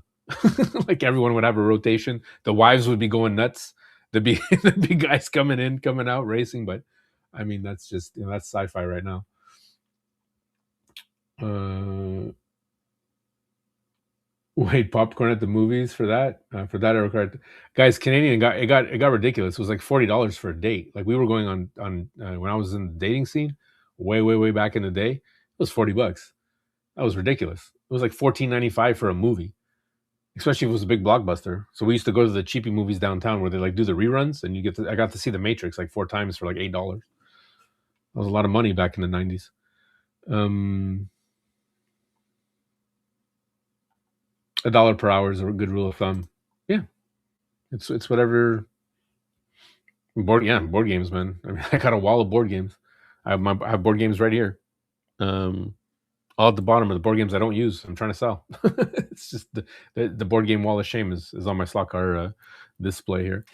Like everyone would have a rotation. The wives would be going nuts. There'd be the big guys coming in, coming out, racing. But I mean, that's just that's sci-fi right now. Wait, popcorn at the movies for that? For that, I required guys. Canadian it got ridiculous. It was like $40 for a date. Like we were going on when I was in the dating scene, way back in the day. It was $40. That was ridiculous. It was like $14.95 for a movie, especially if it was a big blockbuster. So we used to go to the cheapy movies downtown where they like do the reruns, and I got to see The Matrix like 4 times for like $8. That was a lot of money back in the 90s. $1 per hour is a good rule of thumb. Yeah, it's whatever. Board games, man. I mean, I got a wall of board games. I have board games right here. All at the bottom are the board games I don't use. I'm trying to sell. It's just the board game wall of shame is on my slot car display here.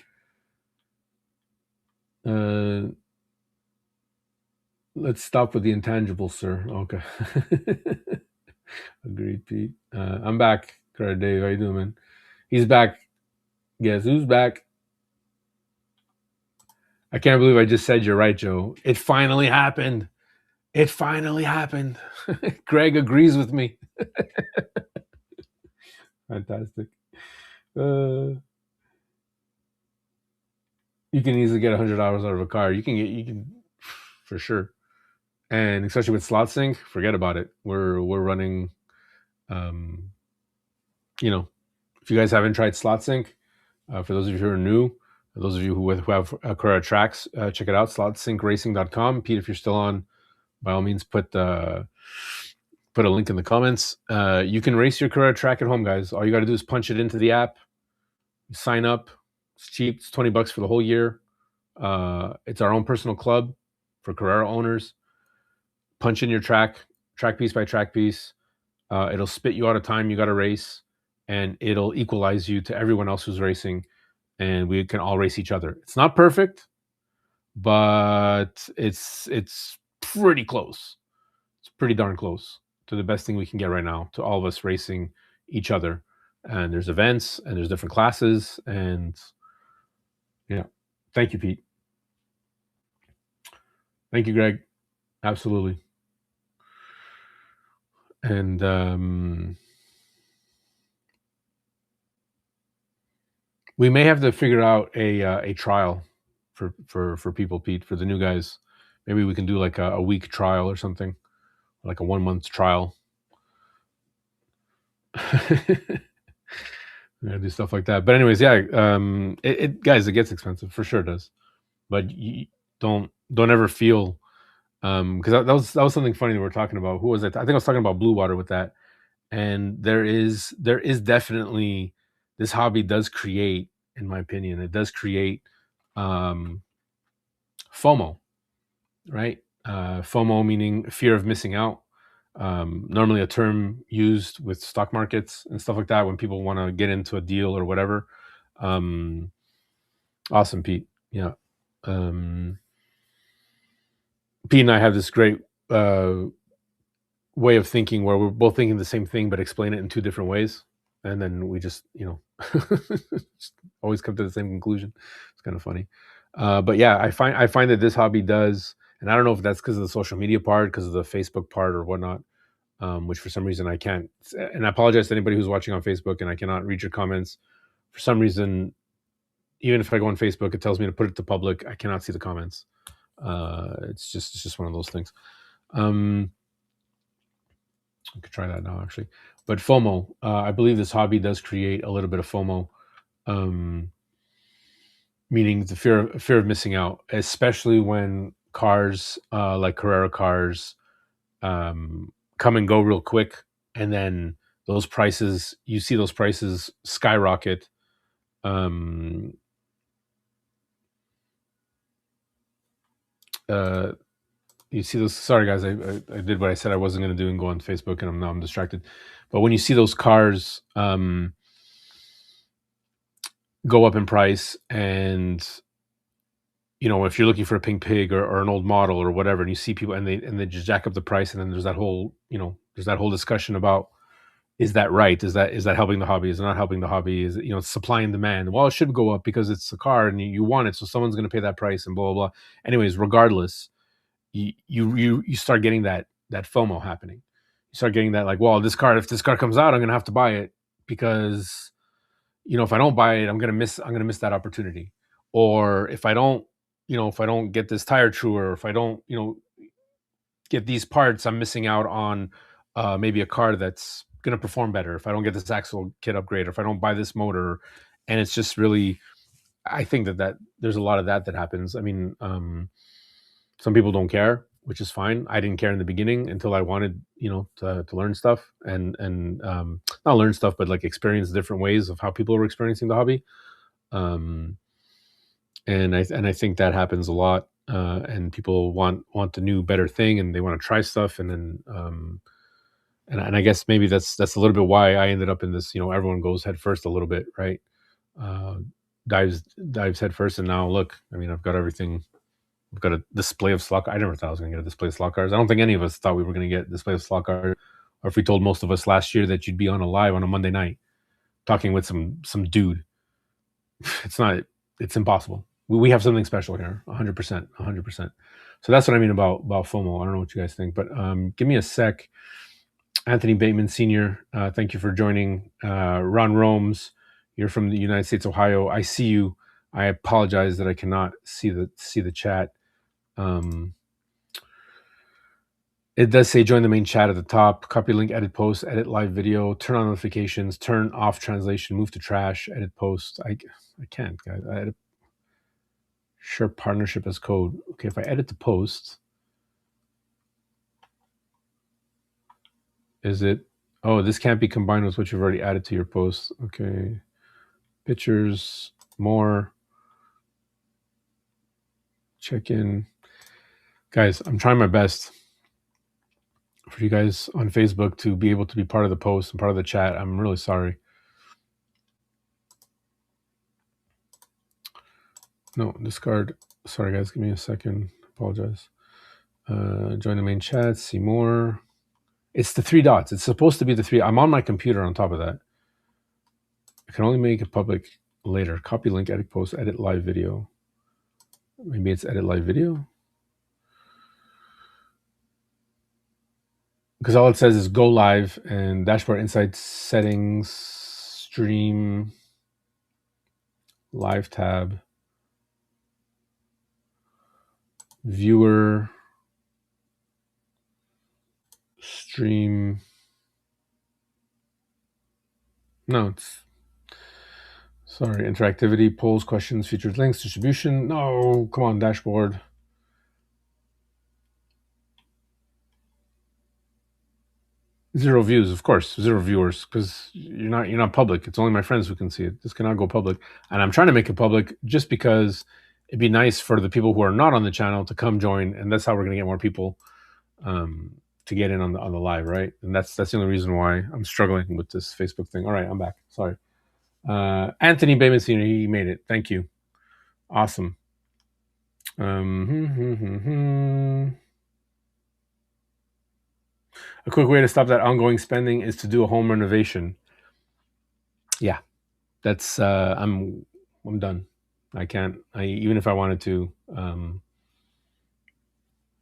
Let's stop with the intangibles, sir. Okay. Agreed, Pete. I'm back. Dave, how you doing, man? He's back. Guess who's back? I can't believe I just said you're right, Joe. It finally happened. It finally happened. Greg agrees with me. Fantastic. You can easily get $100 out of a car. You can for sure. And especially with slot sync, forget about it. We're running, if you guys haven't tried slot sync, for those of you who are new, those of you who have Carrera tracks, check it out, slotsyncracing.com. Pete, if you're still on, by all means, put a link in the comments. You can race your Carrera track at home, guys. All you got to do is punch it into the app, sign up. It's cheap. It's $20 for the whole year. It's our own personal club for Carrera owners. punch in your track piece by track piece. It'll spit you out a time you got to race, and it'll equalize you to everyone else who's racing, and we can all race each other. It's not perfect, but it's pretty close. It's pretty darn close to the best thing we can get right now, to all of us racing each other. And there's events and there's different classes, and yeah. Thank you, Pete. Thank you, Greg. Absolutely. And we may have to figure out a trial for people, Pete, for the new guys. Maybe we can do like a week trial or something, like a 1 month trial. Yeah, do stuff like that. But anyways, yeah, guys, it gets expensive, for sure it does. But you don't ever feel, because that was something funny that we were talking about. Who was it? I think I was talking about Blue Water with that. And there is definitely, this hobby does create, in my opinion, it does create FOMO, right? FOMO meaning fear of missing out. Normally a term used with stock markets and stuff like that when people want to get into a deal or whatever. Awesome, Pete. Yeah. Pete and I have this great way of thinking where we're both thinking the same thing but explain it in two different ways, and then we just just always come to the same conclusion. It's kind of funny. But yeah, I find that this hobby does, and I don't know if that's because of the social media part, because of the Facebook part or whatnot, which for some reason I can't. And I apologize to anybody who's watching on Facebook and I cannot read your comments. For some reason, even if I go on Facebook, it tells me to put it to public. I cannot see the comments. It's just one of those things. I could try that now, actually. But FOMO, I believe this hobby does create a little bit of FOMO, meaning the fear of missing out, especially when cars like Carrera cars come and go real quick, and then those prices, you see those prices skyrocket. You see those. Sorry, guys, I did what I said I wasn't going to do and go on Facebook, and I'm distracted. But when you see those cars go up in price, and if you're looking for a pink pig or an old model or whatever, and you see people and they just jack up the price, and then there's that whole discussion about, is that right? Is that helping the hobby? Is it not helping the hobby? Is it, supply and demand? Well, it should go up because it's a car and you want it, so someone's going to pay that price and blah blah blah. Anyways, regardless, you start getting that FOMO happening. You start getting that, like, well, if this car comes out, I'm going to have to buy it, because if I don't buy it, I'm going to miss that opportunity. Or if I don't get this tire truer, or if I don't get these parts, I'm missing out on maybe a car that's going to perform better. If I don't get this axle kit upgrade, or if I don't buy this motor. And it's just really, I think that there's a lot of that happens. I mean, some people don't care, which is fine. I didn't care in the beginning until I wanted, to learn stuff and not learn stuff, but like experience different ways of how people are experiencing the hobby. And I think that happens a lot. And people want the new, better thing, and they want to try stuff, and then and I guess maybe that's a little bit why I ended up in this. Everyone goes head first a little bit, right? Dives head first, and now look. I mean, I've got everything. I've got a display of slot. I never thought I was going to get a display of slot cars. I don't think any of us thought we were going to get a display of slot cars. Or if we told most of us last year that you'd be on a live on a Monday night talking with some dude, it's impossible. We have something special here, 100%. So that's what I mean about FOMO. I don't know what you guys think, but give me a sec. Anthony Bateman Sr., thank you for joining. Ron Romes, you're from the United States, Ohio. I see you. I apologize that I cannot see the chat. It does say join the main chat at the top. Copy link, edit post, edit live video, turn on notifications, turn off translation, move to trash, edit post. I can't, guys. I edit. Share partnership as code. Okay, if I edit the post, is it? Oh, this can't be combined with what you've already added to your post. Okay. Pictures, more. Check in. Guys, I'm trying my best. for you guys on Facebook to be able to be part of the post and part of the chat. I'm really sorry. No, discard. Sorry, guys. Give me a second. Apologize. Join the main chat. See more. It's the three dots. It's supposed to be the three. I'm on my computer on top of that. I can only make it public later. Copy link, edit post, edit live video. Maybe it's edit live video. Because all it says is go live and dashboard insights settings, stream, live tab, viewer, stream. No, it's sorry. Interactivity, polls, questions, featured links, distribution. No, come on, dashboard. Zero views, of course. Zero viewers, because you're not public. It's only my friends who can see it. This cannot go public, and I'm trying to make it public just because it'd be nice for the people who are not on the channel to come join, and that's how we're going to get more people to get in on the live, right? And that's the only reason why I'm struggling with this Facebook thing. All right, I'm back. Sorry, Anthony Bayman Senior, he made it. Thank you, awesome. A quick way to stop that ongoing spending is to do a home renovation. Yeah, that's I'm done. I can't. Even if I wanted to.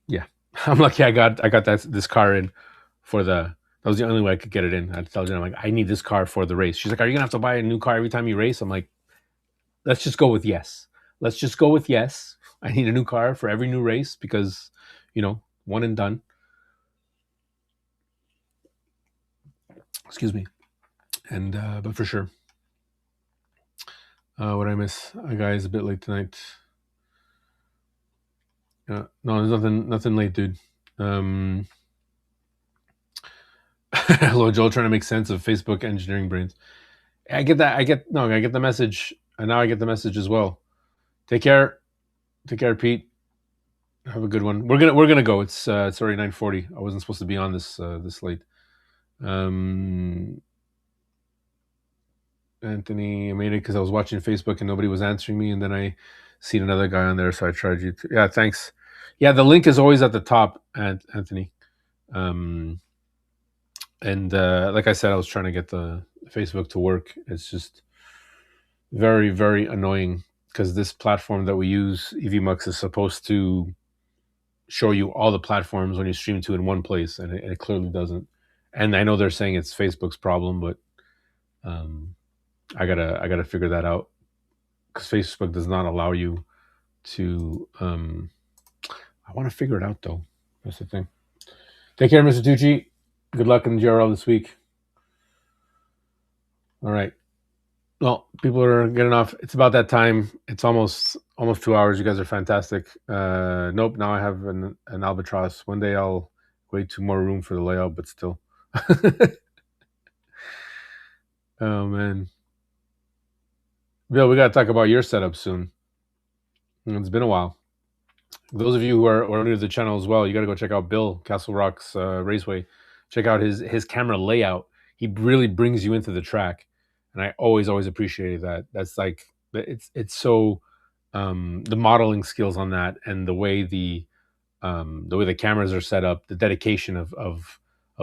Yeah, I'm lucky. I got this car in for the. That was the only way I could get it in. I had to tell Jen, I'm like, I need this car for the race. She's like, are you gonna have to buy a new car every time you race? I'm like, let's just go with yes. Let's just go with yes. I need a new car for every new race because, one and done. Excuse me. And but for sure. What I miss? Guys, a bit late tonight. No, there's nothing late, dude. Hello, Joel, trying to make sense of Facebook engineering brains. I get that. I get the message, and now I get the message as well. Take care, Pete. Have a good one. We're gonna go. It's already 9:40. I wasn't supposed to be on this late. Anthony, I made it because I was watching Facebook and nobody was answering me, and then I seen another guy on there, so I tried you. Yeah, thanks. Yeah, the link is always at the top, Anthony. And like I said, I was trying to get the Facebook to work. It's just very, very annoying because this platform that we use, EVMux, is supposed to show you all the platforms when you stream to in one place, and it clearly doesn't. And I know they're saying it's Facebook's problem, but I gotta figure that out because Facebook does not allow you to. I want to figure it out though. That's the thing. Take care, Mr. Tucci. Good luck in the GRL this week. All right. Well, people are getting off. It's about that time. It's almost 2 hours. You guys are fantastic. Nope. Now I have an albatross. One day I'll way too more room for the layout, but still. Oh man, Bill, we got to talk about your setup soon. It's been a while. Those of you who are new to the channel as well, you got to go check out Bill Castle Rock's Raceway. Check out his camera layout. He really brings you into the track, and I always appreciated that. That's like it's so the modeling skills on that and the way the cameras are set up, the dedication of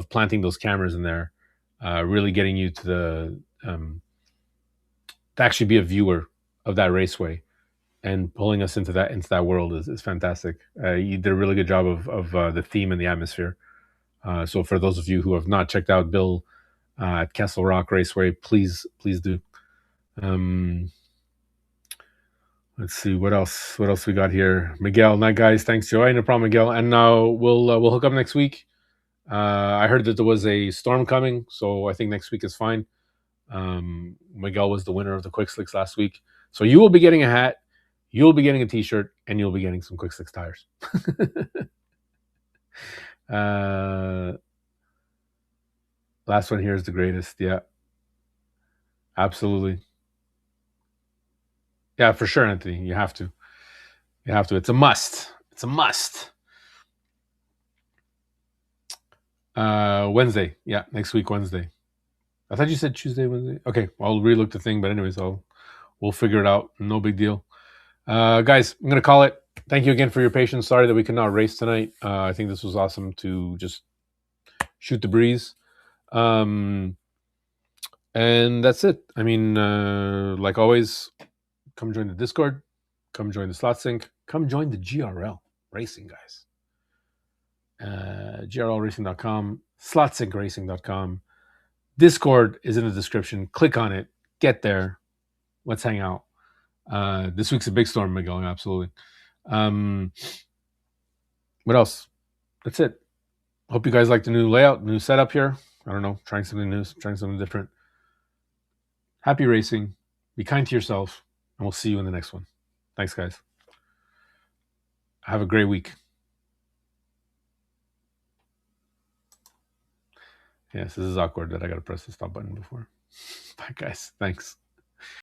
planting those cameras in there, really getting you to actually be a viewer of that raceway and pulling us into that world is fantastic. You did a really good job of the theme and the atmosphere. So for those of you who have not checked out Bill at Castle Rock Raceway, please do. Let's see what else we got here. Miguel, night guys, thanks Joey, no problem, Miguel. And now we'll hook up next week. I heard that there was a storm coming, so I think next week is fine. Miguel was the winner of the Quick Slicks last week, so you will be getting a hat, you'll be getting a t-shirt, and you'll be getting some Quick Slicks tires. Last one here is the greatest. Yeah, absolutely. Yeah, for sure, Anthony. You have to. It's a must. Wednesday. Yeah, next week Wednesday. I thought you said Tuesday, Wednesday. Okay, I'll relook the thing, but anyways, we'll figure it out. No big deal. Guys, I'm gonna call it. Thank you again for your patience. Sorry that we could not race tonight. I think this was awesome to just shoot the breeze. And that's it. I mean, like always, come join the Discord. Come join the Slot Sync. Come join the GRL Racing, guys. GRLRacing.com, SlotSyncRacing.com. Discord is in the description. Click on it. Get there. Let's hang out. This week's a big storm, Miguel. Absolutely. What else? That's it. Hope you guys like the new layout, new setup here. I don't know, trying something new, trying something different. Happy racing. Be kind to yourself, and we'll see you in the next one. Thanks, guys. Have a great week. Yes, this is awkward that I got to press the stop button before. Bye, guys. Thanks.